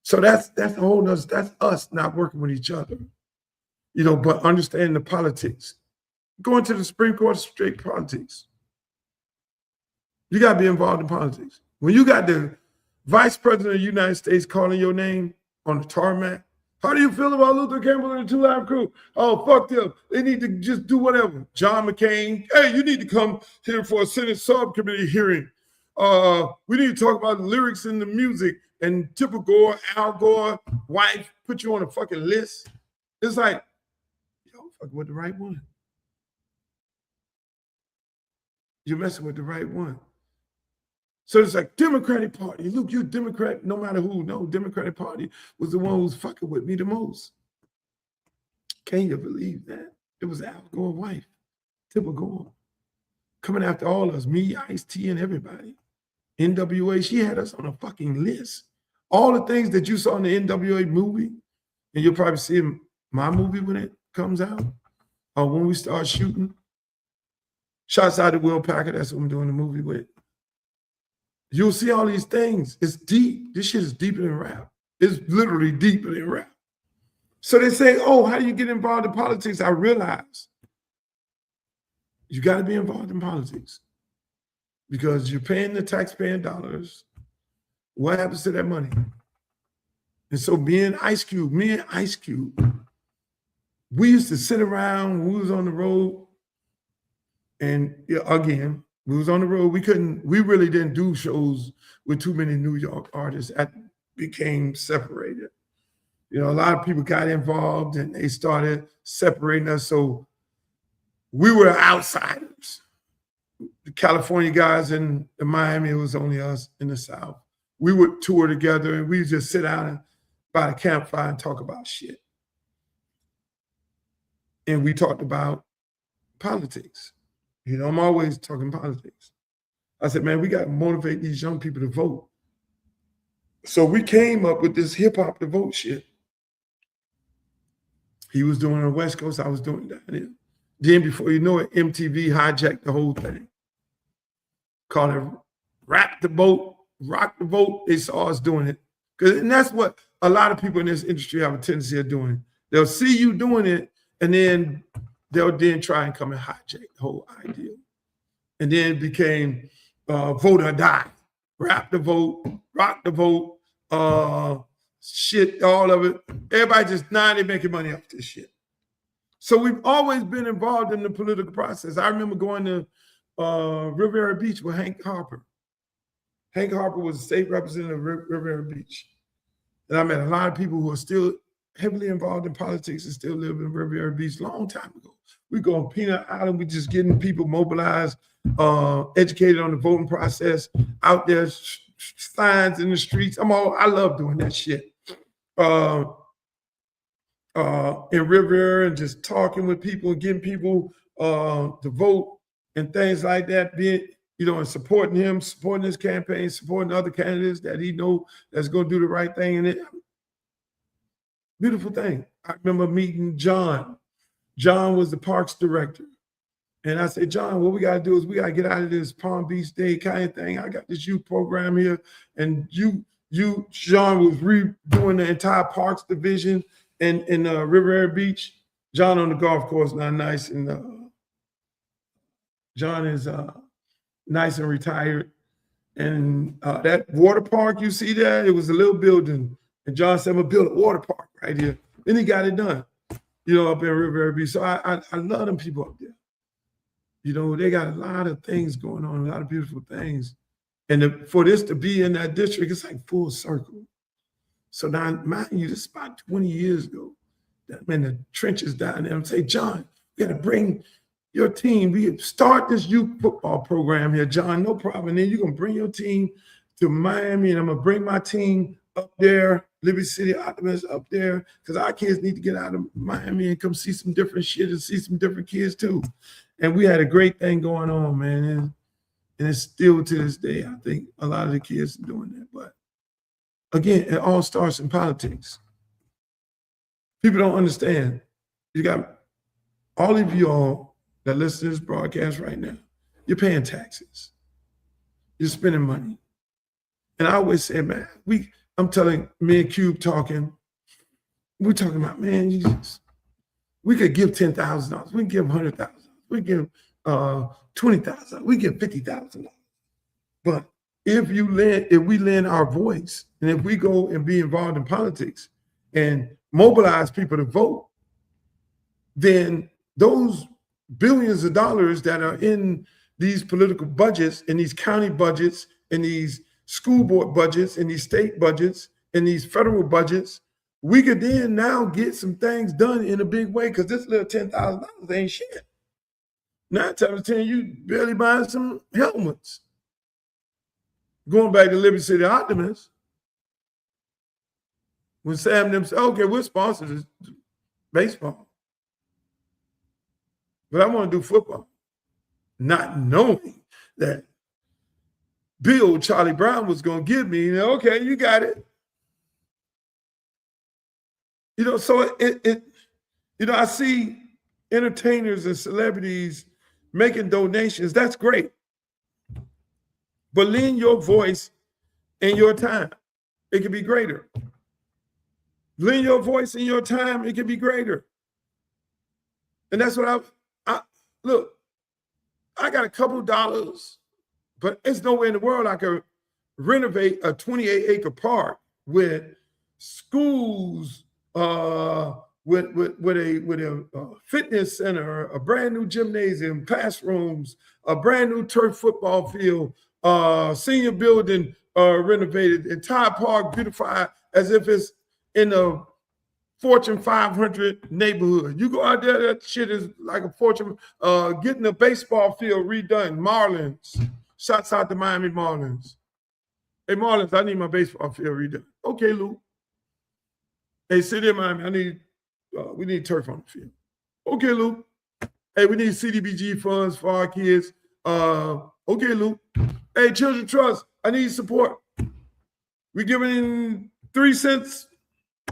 So that's a whole nother, that's us not working with each other, but understanding the politics. Going to the Supreme Court is straight politics. You got to be involved in politics. When you got the Vice President of the United States calling your name on the tarmac, how do you feel about Luther Campbell and the Two Live Crew? Oh, fuck them. They need to just do whatever. John McCain, hey, you need to come here for a Senate subcommittee hearing. We need to talk about the lyrics and the music. And Tipper Gore, Al Gore, wife, put you on a fucking list. It's like, yo, fucking with the right one. You're messing with the right one. So it's like Democratic Party. Look, you're Democrat, no matter who. No, Democratic Party was the one who's fucking with me the most. Can you believe that? It was Al Gore's wife, Tipper Gore, coming after all of us, me, Ice-T, and everybody. NWA, she had us on a fucking list. All the things that you saw in the NWA movie, and you'll probably see in my movie when it comes out, or when we start shooting. Shouts out to Will Packer, that's what I'm doing the movie with. You'll see all these things. It's deep. This shit is deeper than rap. It's literally deeper than rap. So they say, oh, how do you get involved in politics? I realize you got to be involved in politics because you're paying the taxpaying dollars. What happens to that money? And so me and Ice Cube, we used to sit around when we was on the road. And again, we was on the road. We really didn't do shows with too many New York artists. That became separated. A lot of people got involved and they started separating us. So we were outsiders. The California guys in Miami, it was only us in the South. We would tour together and we would just sit down by the campfire and talk about shit. And we talked about politics. I'm always talking politics. I said, man, we got to motivate these young people to vote. So we came up with this hip hop to vote shit. He was doing it on the West Coast, I was doing it down here. Then before you know it, MTV hijacked the whole thing. Called it Rap the Vote, Rock the Vote. They saw us doing it. And that's what a lot of people in this industry have a tendency of doing. They'll see you doing it, and then they'll then try and come and hijack the whole idea. And then it became vote or die. Rap the vote, rock the vote, shit, all of it. Everybody just, they're making money off this shit. So we've always been involved in the political process. I remember going to Riviera Beach with Hank Harper. Hank Harper was the state representative of Riviera Beach. And I met a lot of people who are still heavily involved in politics and still live in Riviera Beach a long time ago. We go on Peanut Island, we just getting people mobilized, educated on the voting process, out there, signs in the streets. I love doing that shit. In Riviera and just talking with people, getting people to vote and things like that, being, and supporting him, supporting his campaign, supporting other candidates that he know that's going to do the right thing. And beautiful thing. I remember meeting John. John was the parks director. And I said, John, what we got to do is we got to get out of this Palm Beach Day kind of thing. I got this youth program here. And John was redoing the entire parks division in Riviera Beach. John on the golf course, not nice. And John is nice and retired. And that water park you see there, it was a little building. And John said, I'm going to build a water park right here. Then he got it done, up in Riviera Beach. So I love them people up there. They got a lot of things going on, a lot of beautiful things. And for this to be in that district, it's like full circle. So now, mind you, this is about 20 years ago. I'm in the trenches down there and say, John, we got to bring your team. We start this youth football program here, John, no problem. And then you're going to bring your team to Miami, and I'm gonna bring my team up there, Liberty City Optimists up there, because our kids need to get out of Miami and come see some different shit and see some different kids too. And we had a great thing going on, man. And it's still to this day, I think a lot of the kids are doing that. But again, it all starts in politics. People don't understand. You got all of y'all that listen to this broadcast right now, you're paying taxes. You're spending money. And I always say, man, I'm telling me and Cube talking, we're talking about, man, we could give $10,000. We can give $100,000. We give $20,000. We give $50,000. But if we lend our voice, and if we go and be involved in politics and mobilize people to vote, then those billions of dollars that are in these political budgets, in these county budgets, in these school board budgets, in these state budgets, in these federal budgets, we could then now get some things done in a big way, because this little $10,000 ain't shit. 9 times out of 10, you barely buying some helmets. Going back to Liberty City Optimists, when Sam them said, okay, we're sponsors of baseball, but I want to do football, not knowing that Bill Charlie Brown was going to give me, okay, you got it. So I see entertainers and celebrities making donations. That's great. But lend your voice and your time. It can be greater. Lend your voice and your time. It can be greater. And that's what I look, I got a couple dollars, but it's nowhere in the world I could renovate a 28-acre park with schools, with a fitness center, a brand new gymnasium, classrooms, a brand new turf football field, senior building renovated, entire park beautified as if it's in a Fortune 500 neighborhood. You go out there, that shit is like a Fortune, getting a baseball field redone. Marlins, shouts out to Miami Marlins. Hey, Marlins, I need my baseball field redone. Okay, Lou. Hey, City of Miami, we need turf on the field. Okay, Lou. Hey, we need CDBG funds for our kids. Okay, Lou. Hey, Children Trust, I need support. We're giving 3 cents.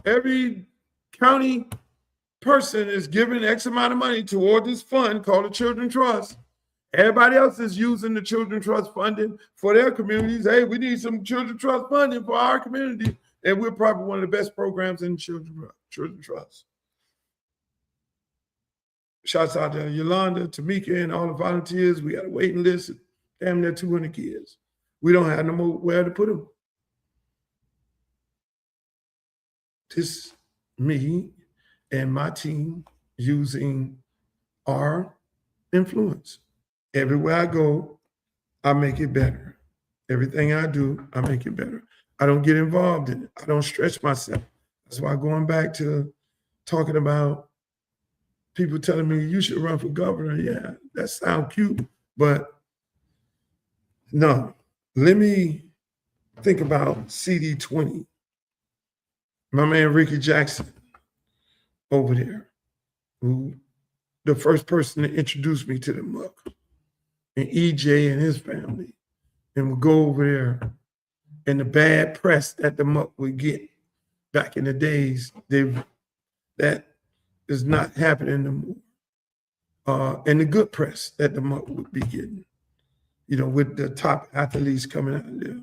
Every county person is giving X amount of money toward this fund called the Children Trust. Everybody else is using the Children Trust funding for their communities. Hey, we need some Children Trust funding for our community. And we're probably one of the best programs in Children Trust. Shouts out to Yolanda, Tamika, and all the volunteers. We got a waiting list of damn near 200 kids. We don't have no more where to put them. This me and my team using our influence. Everywhere I go, I make it better. Everything I do, I make it better. I don't get involved in it. I don't stretch myself. That's why going back to talking about people telling me you should run for governor. Yeah, that sounds cute, but no. Let me think about CD20. My man Ricky Jackson over there, who the first person to introduce me to the muck, and EJ and his family, and would go over there, and the bad press that the muck would get back in the days, that is not happening no more. And the good press that the muck would be getting, with the top athletes coming out of there.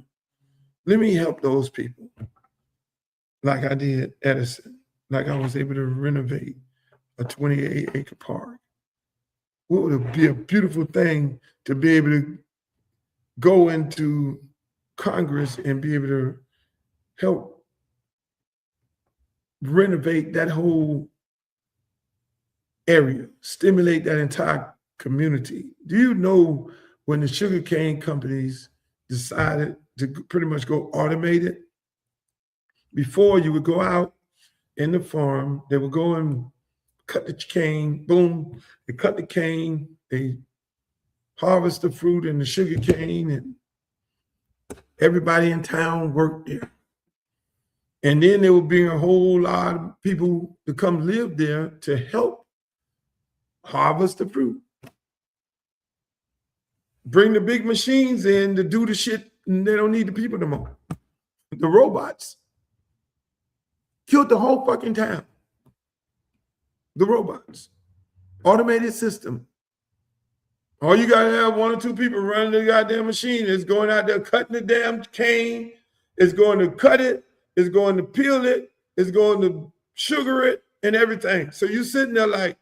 Let me help those people. Like I did Edison, like I was able to renovate a 28-acre park. What would it be a beautiful thing to be able to go into Congress and be able to help renovate that whole area, stimulate that entire community. Do you know when the sugarcane companies decided to pretty much go automated? Before, you would go out in the farm, they would go and cut the cane, boom, they cut the cane, they harvest the fruit and the sugar cane, and Everybody in town worked there. And then there would be a whole lot of people to come live there to help harvest the fruit. Bring the big machines in to do the shit, and they don't need the people no more. The robots killed the whole fucking town. The robots. Automated system. All you gotta have 1 or 2 people running the goddamn machine. It's going out there cutting the damn cane. It's going to cut it. It's going to peel it. It's going to sugar it and everything. So you're sitting there like,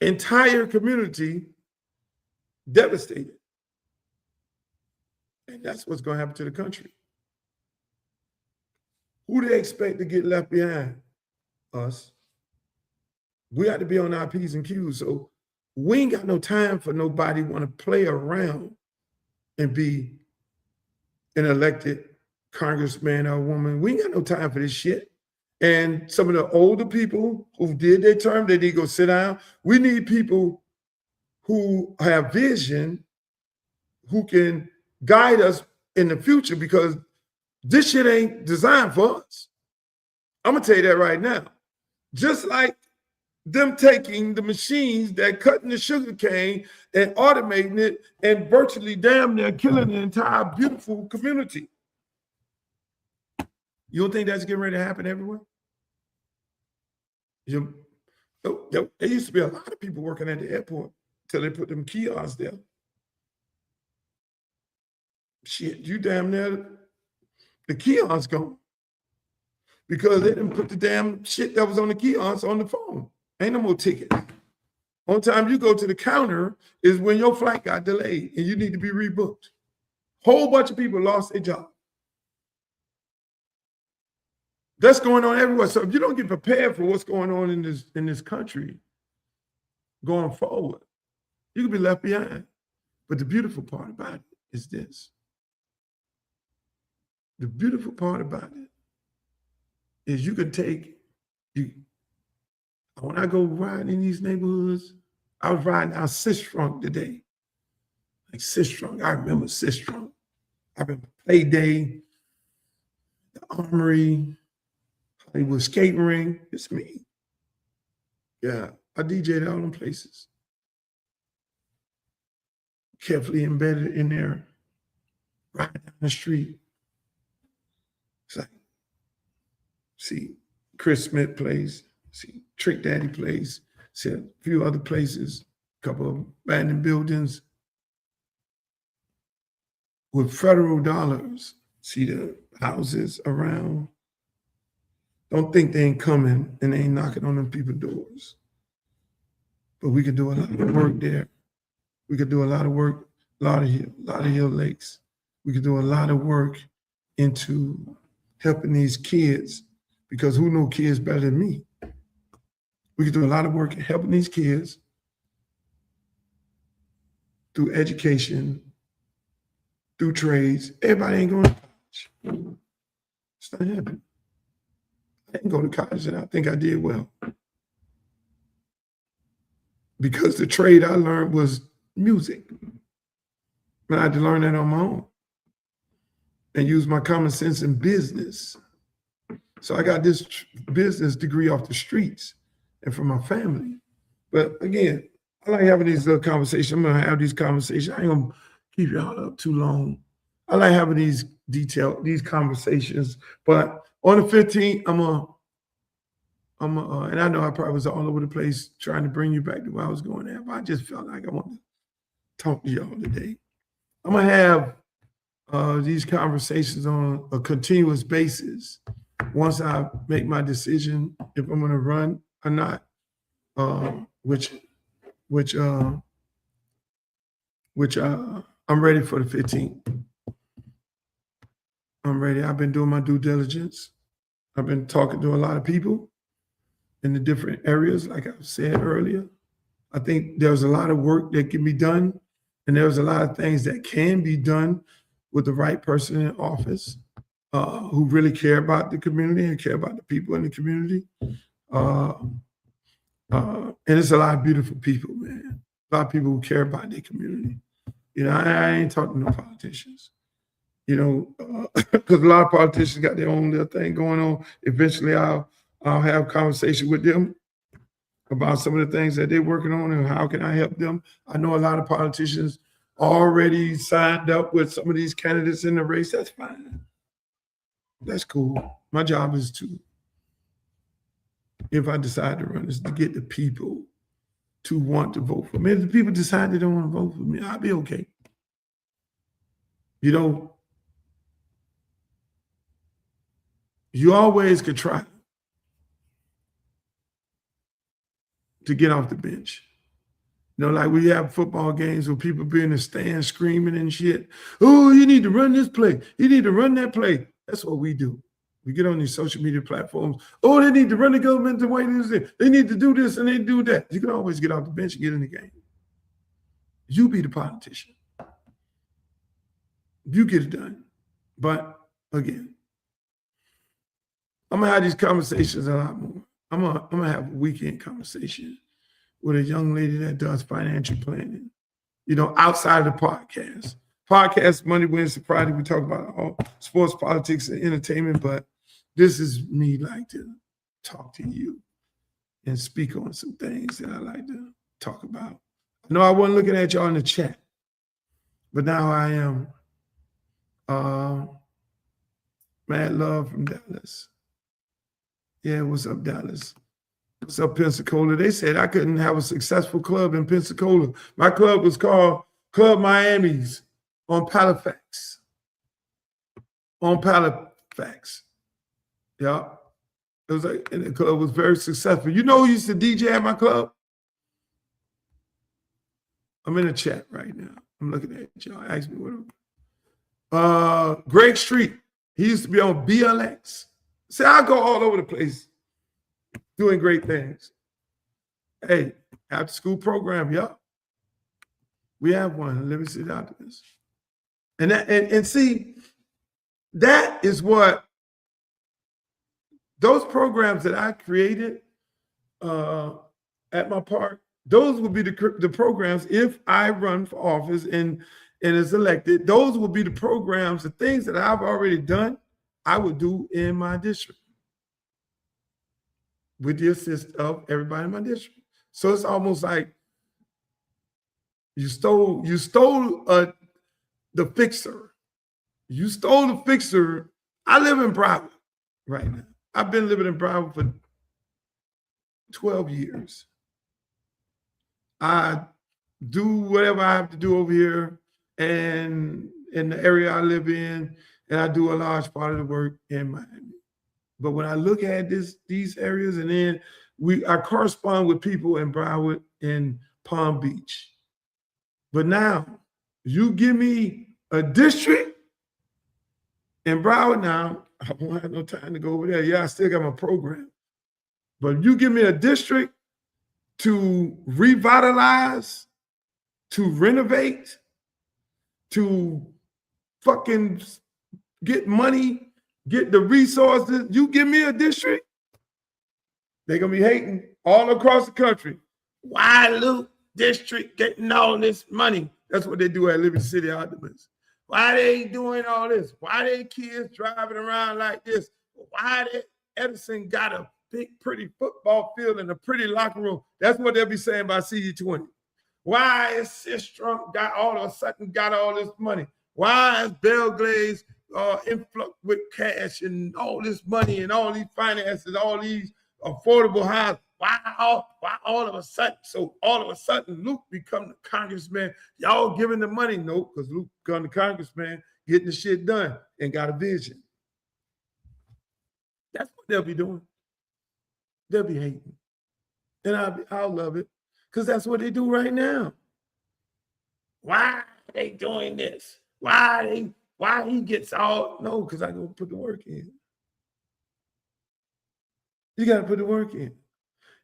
entire community devastated. And that's what's going to happen to the country. Who do they expect to get left behind? Us. We have to be on our P's and Q's. So we ain't got no time for nobody want to play around and be an elected congressman or woman. We ain't got no time for this shit. And some of the older people who did their term, they need to go sit down. We need people who have vision, who can guide us in the future, because this shit ain't designed for us. I'm gonna tell you that right now. Just like them taking the machines that cutting the sugar cane and automating it and virtually damn near killing the entire beautiful community. You don't think that's getting ready to happen everywhere? There used to be a lot of people working at the airport until they put them kiosks there. Shit, you damn near the kiosk gone. Because they didn't put the damn shit that was on the kiosk on the phone. Ain't no more tickets. Only time you go to the counter is when your flight got delayed and you need to be rebooked. Whole bunch of people lost their job. That's going on everywhere. So if you don't get prepared for what's going on in this country going forward, you can be left behind. But the beautiful part about it is this. The beautiful part about it is you can take, when I go riding in these neighborhoods, I was riding down Sistrunk today. Like Sistrunk, I remember Sistrunk. I remember Play Day, the Armory, Hollywood Skating Ring. It's me. Yeah, I DJ'd all them places. Carefully embedded in there, riding down the street. It's like, see Chris Smith plays, see Trick Daddy plays, see a few other places, a couple of abandoned buildings with federal dollars. See the houses around. Don't think they ain't coming and they ain't knocking on them people's doors. But we could do a lot of work there. We could do a lot of work, Hill Lakes. We could do a lot of work into helping these kids, because who know kids better than me? We could do a lot of work helping these kids through education, through trades. Everybody ain't going to college. It's not happening. I didn't go to college and I think I did well. Because the trade I learned was music. And I had to learn that on my own and use my common sense in business. So I got this business degree off the streets and from my family. But again, I like having these little conversations. I'm gonna have these conversations. I ain't gonna keep y'all up too long. I like having these conversations. But on the 15th, and I know I probably was all over the place trying to bring you back to where I was going at, but I just felt like I wanted to talk to y'all today. I'm gonna have these conversations on a continuous basis once I make my decision if I'm gonna run or not, which I'm ready for the 15th. I'm ready. I've been doing my due diligence. I've been talking to a lot of people in the different areas, like I said earlier. I think there's a lot of work that can be done, and there's a lot of things that can be done with the right person in office who really care about the community and care about the people in the community. And it's a lot of beautiful people, man. A lot of people who care about their community. You know, I ain't talking to no politicians. You know, because a lot of politicians got their own little thing going on. Eventually, I'll have conversation with them about some of the things that they're working on and how can I help them. I know a lot of politicians already signed up with some of these candidates in the race. That's fine. That's cool. My job is to, if I decide to run, is to get the people to want to vote for me. If the people decide they don't want to vote for me, I'll be okay. You know, you always could try to get off the bench. You know, like we have football games where people be in the stands screaming and shit. Oh, you need to run this play. You need to run that play. That's what we do. We get on these social media platforms. Oh, they need to run the government the way this is. They need to do this and they do that. You can always get off the bench and get in the game. You be the politician. You get it done. But again, I'm gonna have these conversations a lot more. I'm gonna have a weekend conversation with a young lady that does financial planning, you know, outside of the podcast. Podcast Monday, Wednesday, Friday, we talk about all sports, politics, and entertainment, but this is me like to talk to you and speak on some things that I like to talk about. I know I wasn't looking at y'all in the chat, but now I am. Mad love from Dallas. Yeah, what's up, Dallas? What's up, Pensacola? They said I couldn't have a successful club in Pensacola. My club was called Club Miami's on Halifax. On Halifax. Yeah. It was like, and the club was very successful. You know who used to DJ at my club? I'm in the chat right now. I'm looking at y'all. Ask me what. Greg Street. He used to be on BLX. See, I go all over the place doing great things. Hey, after school program, yeah. We have one, Liberty City Optimist. And see, that is what those programs that I created at my park, those will be the programs if I run for office and is elected. Those will be the programs, the things that I've already done, I would do in my district with the assist of everybody in my district. So it's almost like you stole the fixer. You stole the fixer. I live in Broward right now. I've been living in Broward for 12 years. I do whatever I have to do over here and in the area I live in, and I do a large part of the work in Miami. But when I look at these areas, and then I correspond with people in Broward and Palm Beach. But now you give me a district in Broward now, I won't have no time to go over there. Yeah, I still got my program. But you give me a district to revitalize, to renovate, to fucking get money, get the resources. You give me a district, they're going to be hating all across the country. Why Luke district getting all this money? That's what they do at Liberty City Optimist. Why they doing all this? Why they kids driving around like this? Why Edison got a big, pretty football field and a pretty locker room? That's what they'll be saying about CD20. Why is Sistrunk got all of a sudden got all this money? Why is Belglaze influx with cash and all this money and all these finances, all these affordable houses? Why all of a sudden? So all of a sudden, Luke become the congressman. Y'all giving the money? No, because Luke become the congressman, getting the shit done and got a vision. That's what they'll be doing. They'll be hating. And I'll love it because that's what they do right now. Why are they doing this? Why he gets all? No, because I go put the work in. You got to put the work in.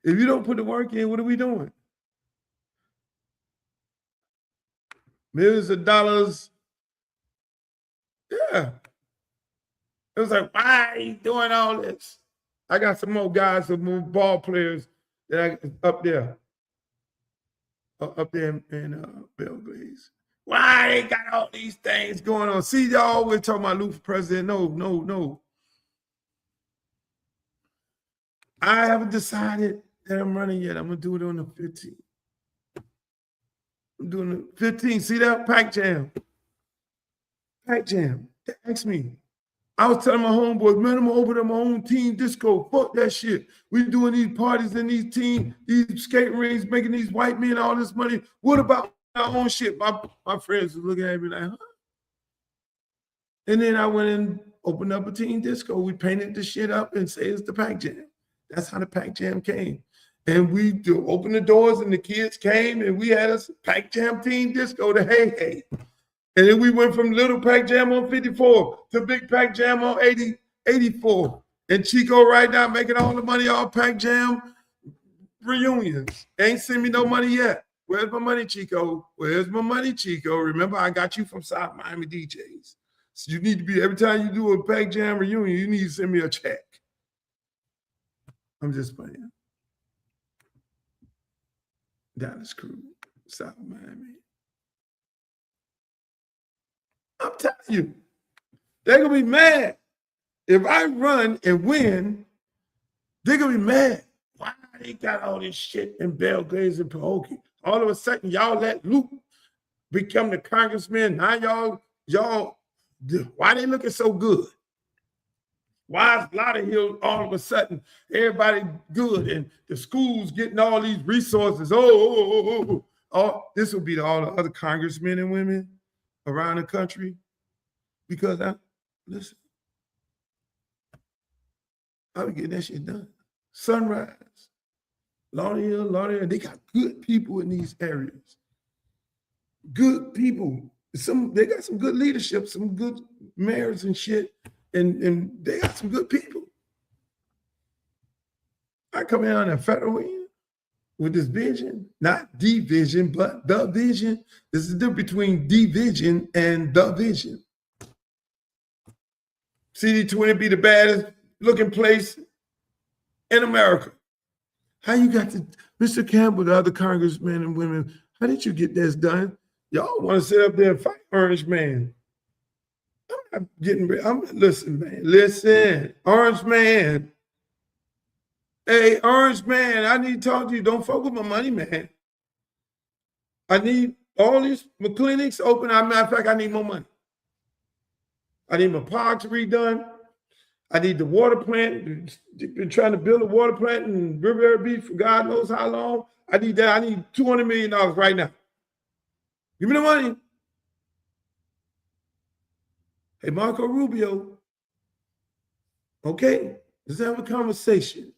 If you don't put the work in, what are we doing? Millions of dollars. Yeah. It was like, why are you doing all this? I got some more guys, some more ball players that up there in Belglaze. Why they got all these things going on? See, y'all always talking about Luke for president. No. I haven't decided that I'm running yet. I'm gonna do it on the 15th. I'm doing the 15th. See that? Pack Jam. Pack Jam. They asked me. I was telling my homeboys, man, I'm gonna open up my own team disco. Fuck that shit. We doing these parties in these skate rings, making these white men all this money. What about our own shit? My friends were looking at me like, huh? And then I went and opened up a team disco. We painted the shit up and say it's the Pack Jam. That's how the Pack Jam came. And we opened the doors and the kids came and we had a Pack Jam team disco to Hey. And then we went from Little Pack Jam on 54 to Big Pack Jam on 84. And Chico right now making all the money off Pack Jam reunions. Ain't sent me no money yet. Where's my money, Chico? Where's my money, Chico? Remember, I got you from South Miami DJs. So you need to be, every time you do a Pack Jam reunion, you need to send me a check. I'm just playing. Dallas Crew, South Miami. I'm telling you, they're gonna be mad. If I run and win, they're gonna be mad. Why they got all this shit in Belgrade and Pahokee? All of a sudden, y'all let Luke become the congressman. Now y'all, why they looking so good? Why is Lauderhill all of a sudden everybody good and the schools getting all these resources? Oh, this will be to all the other congressmen and women around the country, because listen, I'll be getting that shit done. Sunrise, Lauderhill, they got good people in these areas. Good people. They got some good leadership, some good mayors and shit, and they got some good people. I come in on a federal win with this vision, not the vision, but the vision. There's a difference between the vision and the vision. CD20 be the baddest looking place in America. How you got to, Mr. Campbell, the other congressmen and women, how did you get this done? Y'all want to sit up there and fight Orange Man. I'm not getting, listen, man, listen, Orange Man. Hey, Orange Man, I need to talk to you. Don't fuck with my money, man. I need all these clinics open. As a matter of fact, I need more money. I need my parks redone. I need the water plant. Been trying to build a water plant in Riviera Beach for God knows how long. I need that. I need $200 million right now. Give me the money. Hey, Marco Rubio. Okay, let's have a conversation,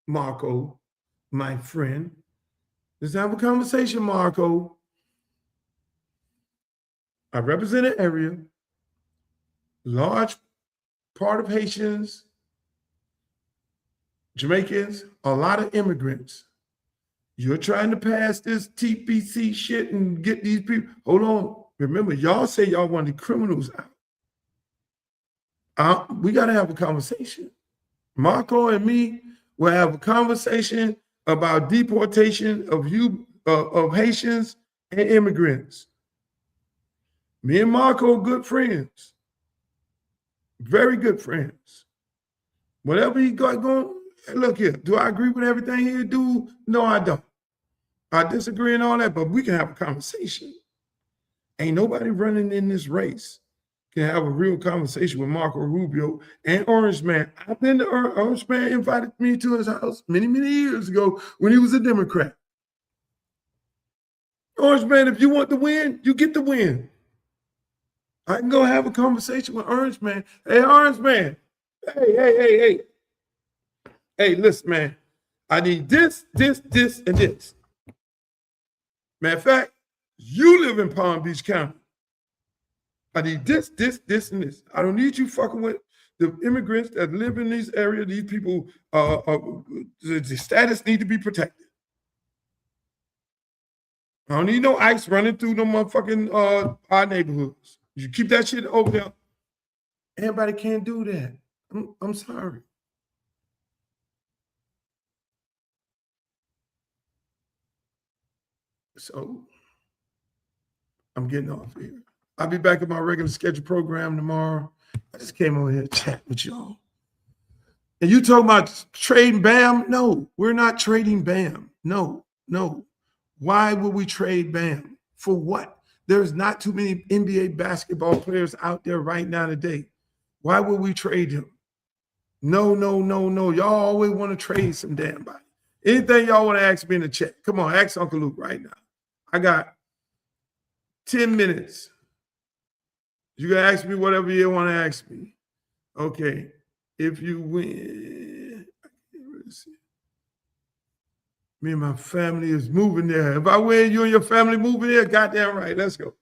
Marco, my friend. Let's have a conversation, Marco. I represent an area, large part of Haitians, Jamaicans, a lot of immigrants. You're trying to pass this TPC shit and get these people. Hold on. Remember, y'all say y'all want the criminals out. We got to have a conversation. Marco and me will have a conversation about deportation of Haitians and immigrants. Me and Marco are good friends. Very good friends. Whatever he got going, look here, do I agree with everything he do? No, I don't. I disagree and all that, but we can have a conversation. Ain't nobody running in this race can have a real conversation with Marco Rubio and Orange Man. I've been to Orange Man invited me to his house many, many years ago when he was a Democrat. Orange Man, if you want the win, you get the win. I can go have a conversation with Orange Man. Hey, Orange Man. Hey. Hey, listen, man. I need this, and this. Matter of fact, you live in Palm Beach County. I need this, and this. I don't need you fucking with the immigrants that live in these areas. These people, the status need to be protected. I don't need no ICE running through no motherfucking our neighborhoods. You keep that shit over there. Everybody can't do that. I'm sorry. So I'm getting off here. I'll be back at my regular scheduled program tomorrow. I just came over here to chat with y'all. And you talking about trading Bam? No, we're not trading Bam. No. Why would we trade Bam? For what? There's not too many NBA basketball players out there right now today. Why would we trade him? No. Y'all always want to trade some damn body. Anything y'all want to ask me in the chat, come on, ask Uncle Luke right now. I got 10 minutes. You can ask me whatever you want to ask me. Okay, if you win, I can't really see. Me and my family is moving there. If I win, you and your family moving there, goddamn right, let's go.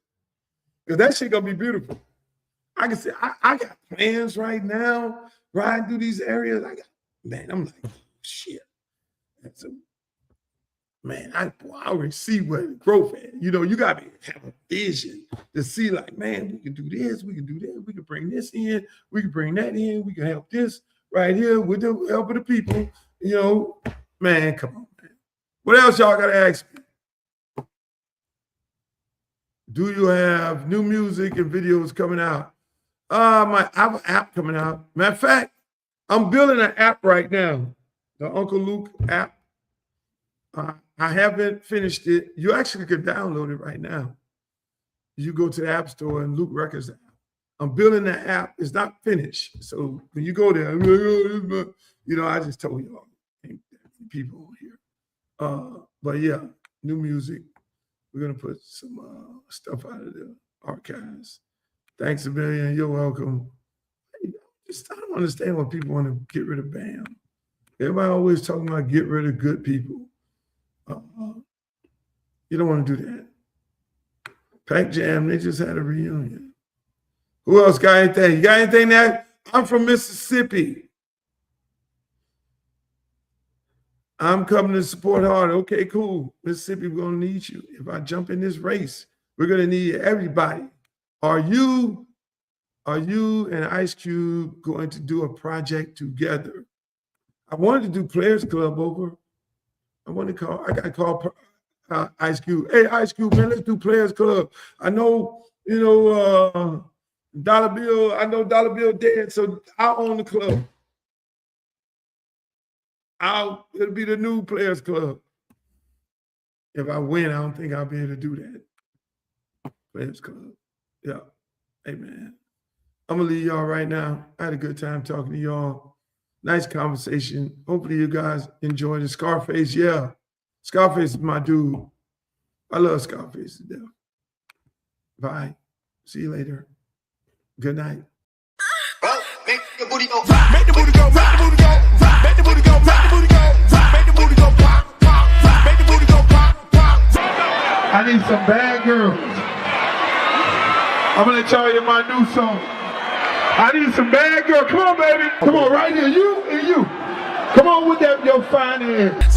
Because that shit gonna be beautiful. I can say, I got plans right now, riding through these areas. I'm like, shit. So, man, I already see where the growth is. You know, you got to have a vision to see like, man, we can do this, we can do that, we can bring this in, we can bring that in, we can help this right here with the help of the people. You know, man, come on, man. What else y'all got to ask me? Do you have new music and videos coming out? I have an app coming out. Matter of fact, I'm building an app right now, the Uncle Luke app. I haven't finished it. You actually can download it right now. You go to the App Store and Luke Records app. I'm building that app. It's not finished. So when you go there, you know, I just told y'all, people here. But yeah, new music. We're going to put some stuff out of the archives. Thanks a million. You're welcome. I don't understand why people want to get rid of Bam. Everybody always talking about get rid of good people. You don't want to do that. Pac Jam, they just had a reunion. Who else got anything? You got anything there? I'm from Mississippi. I'm coming to support hard. Okay, cool. Mississippi, we're going to need you. If I jump in this race, we're going to need everybody. Are you and Ice Cube going to do a project together? I wanted to do Players Club over. I got to call Ice Cube. Hey, Ice Cube, man, let's do Players Club. I know, you know, Dollar Bill dead, so I'll own the club. It'll be the new Players Club. If I win, I don't think I'll be able to do that. Players Club. Yeah. Hey, man. I'm going to leave y'all right now. I had a good time talking to y'all. Nice conversation. Hopefully you guys enjoyed it. Scarface, yeah. Scarface is my dude. I love Scarface to death. Bye. See you later. Good night. Make the booty go. Make the booty go. Make the booty go. Make the booty go. Make the booty go. Make the booty go. Pop, pop. Make the booty go. Pop, pop. I need some bad girls. I'm gonna let y'all hear my new song. I need some bad girls. Come on, baby. Come on, right here. You and you. Come on with that, your fine ass.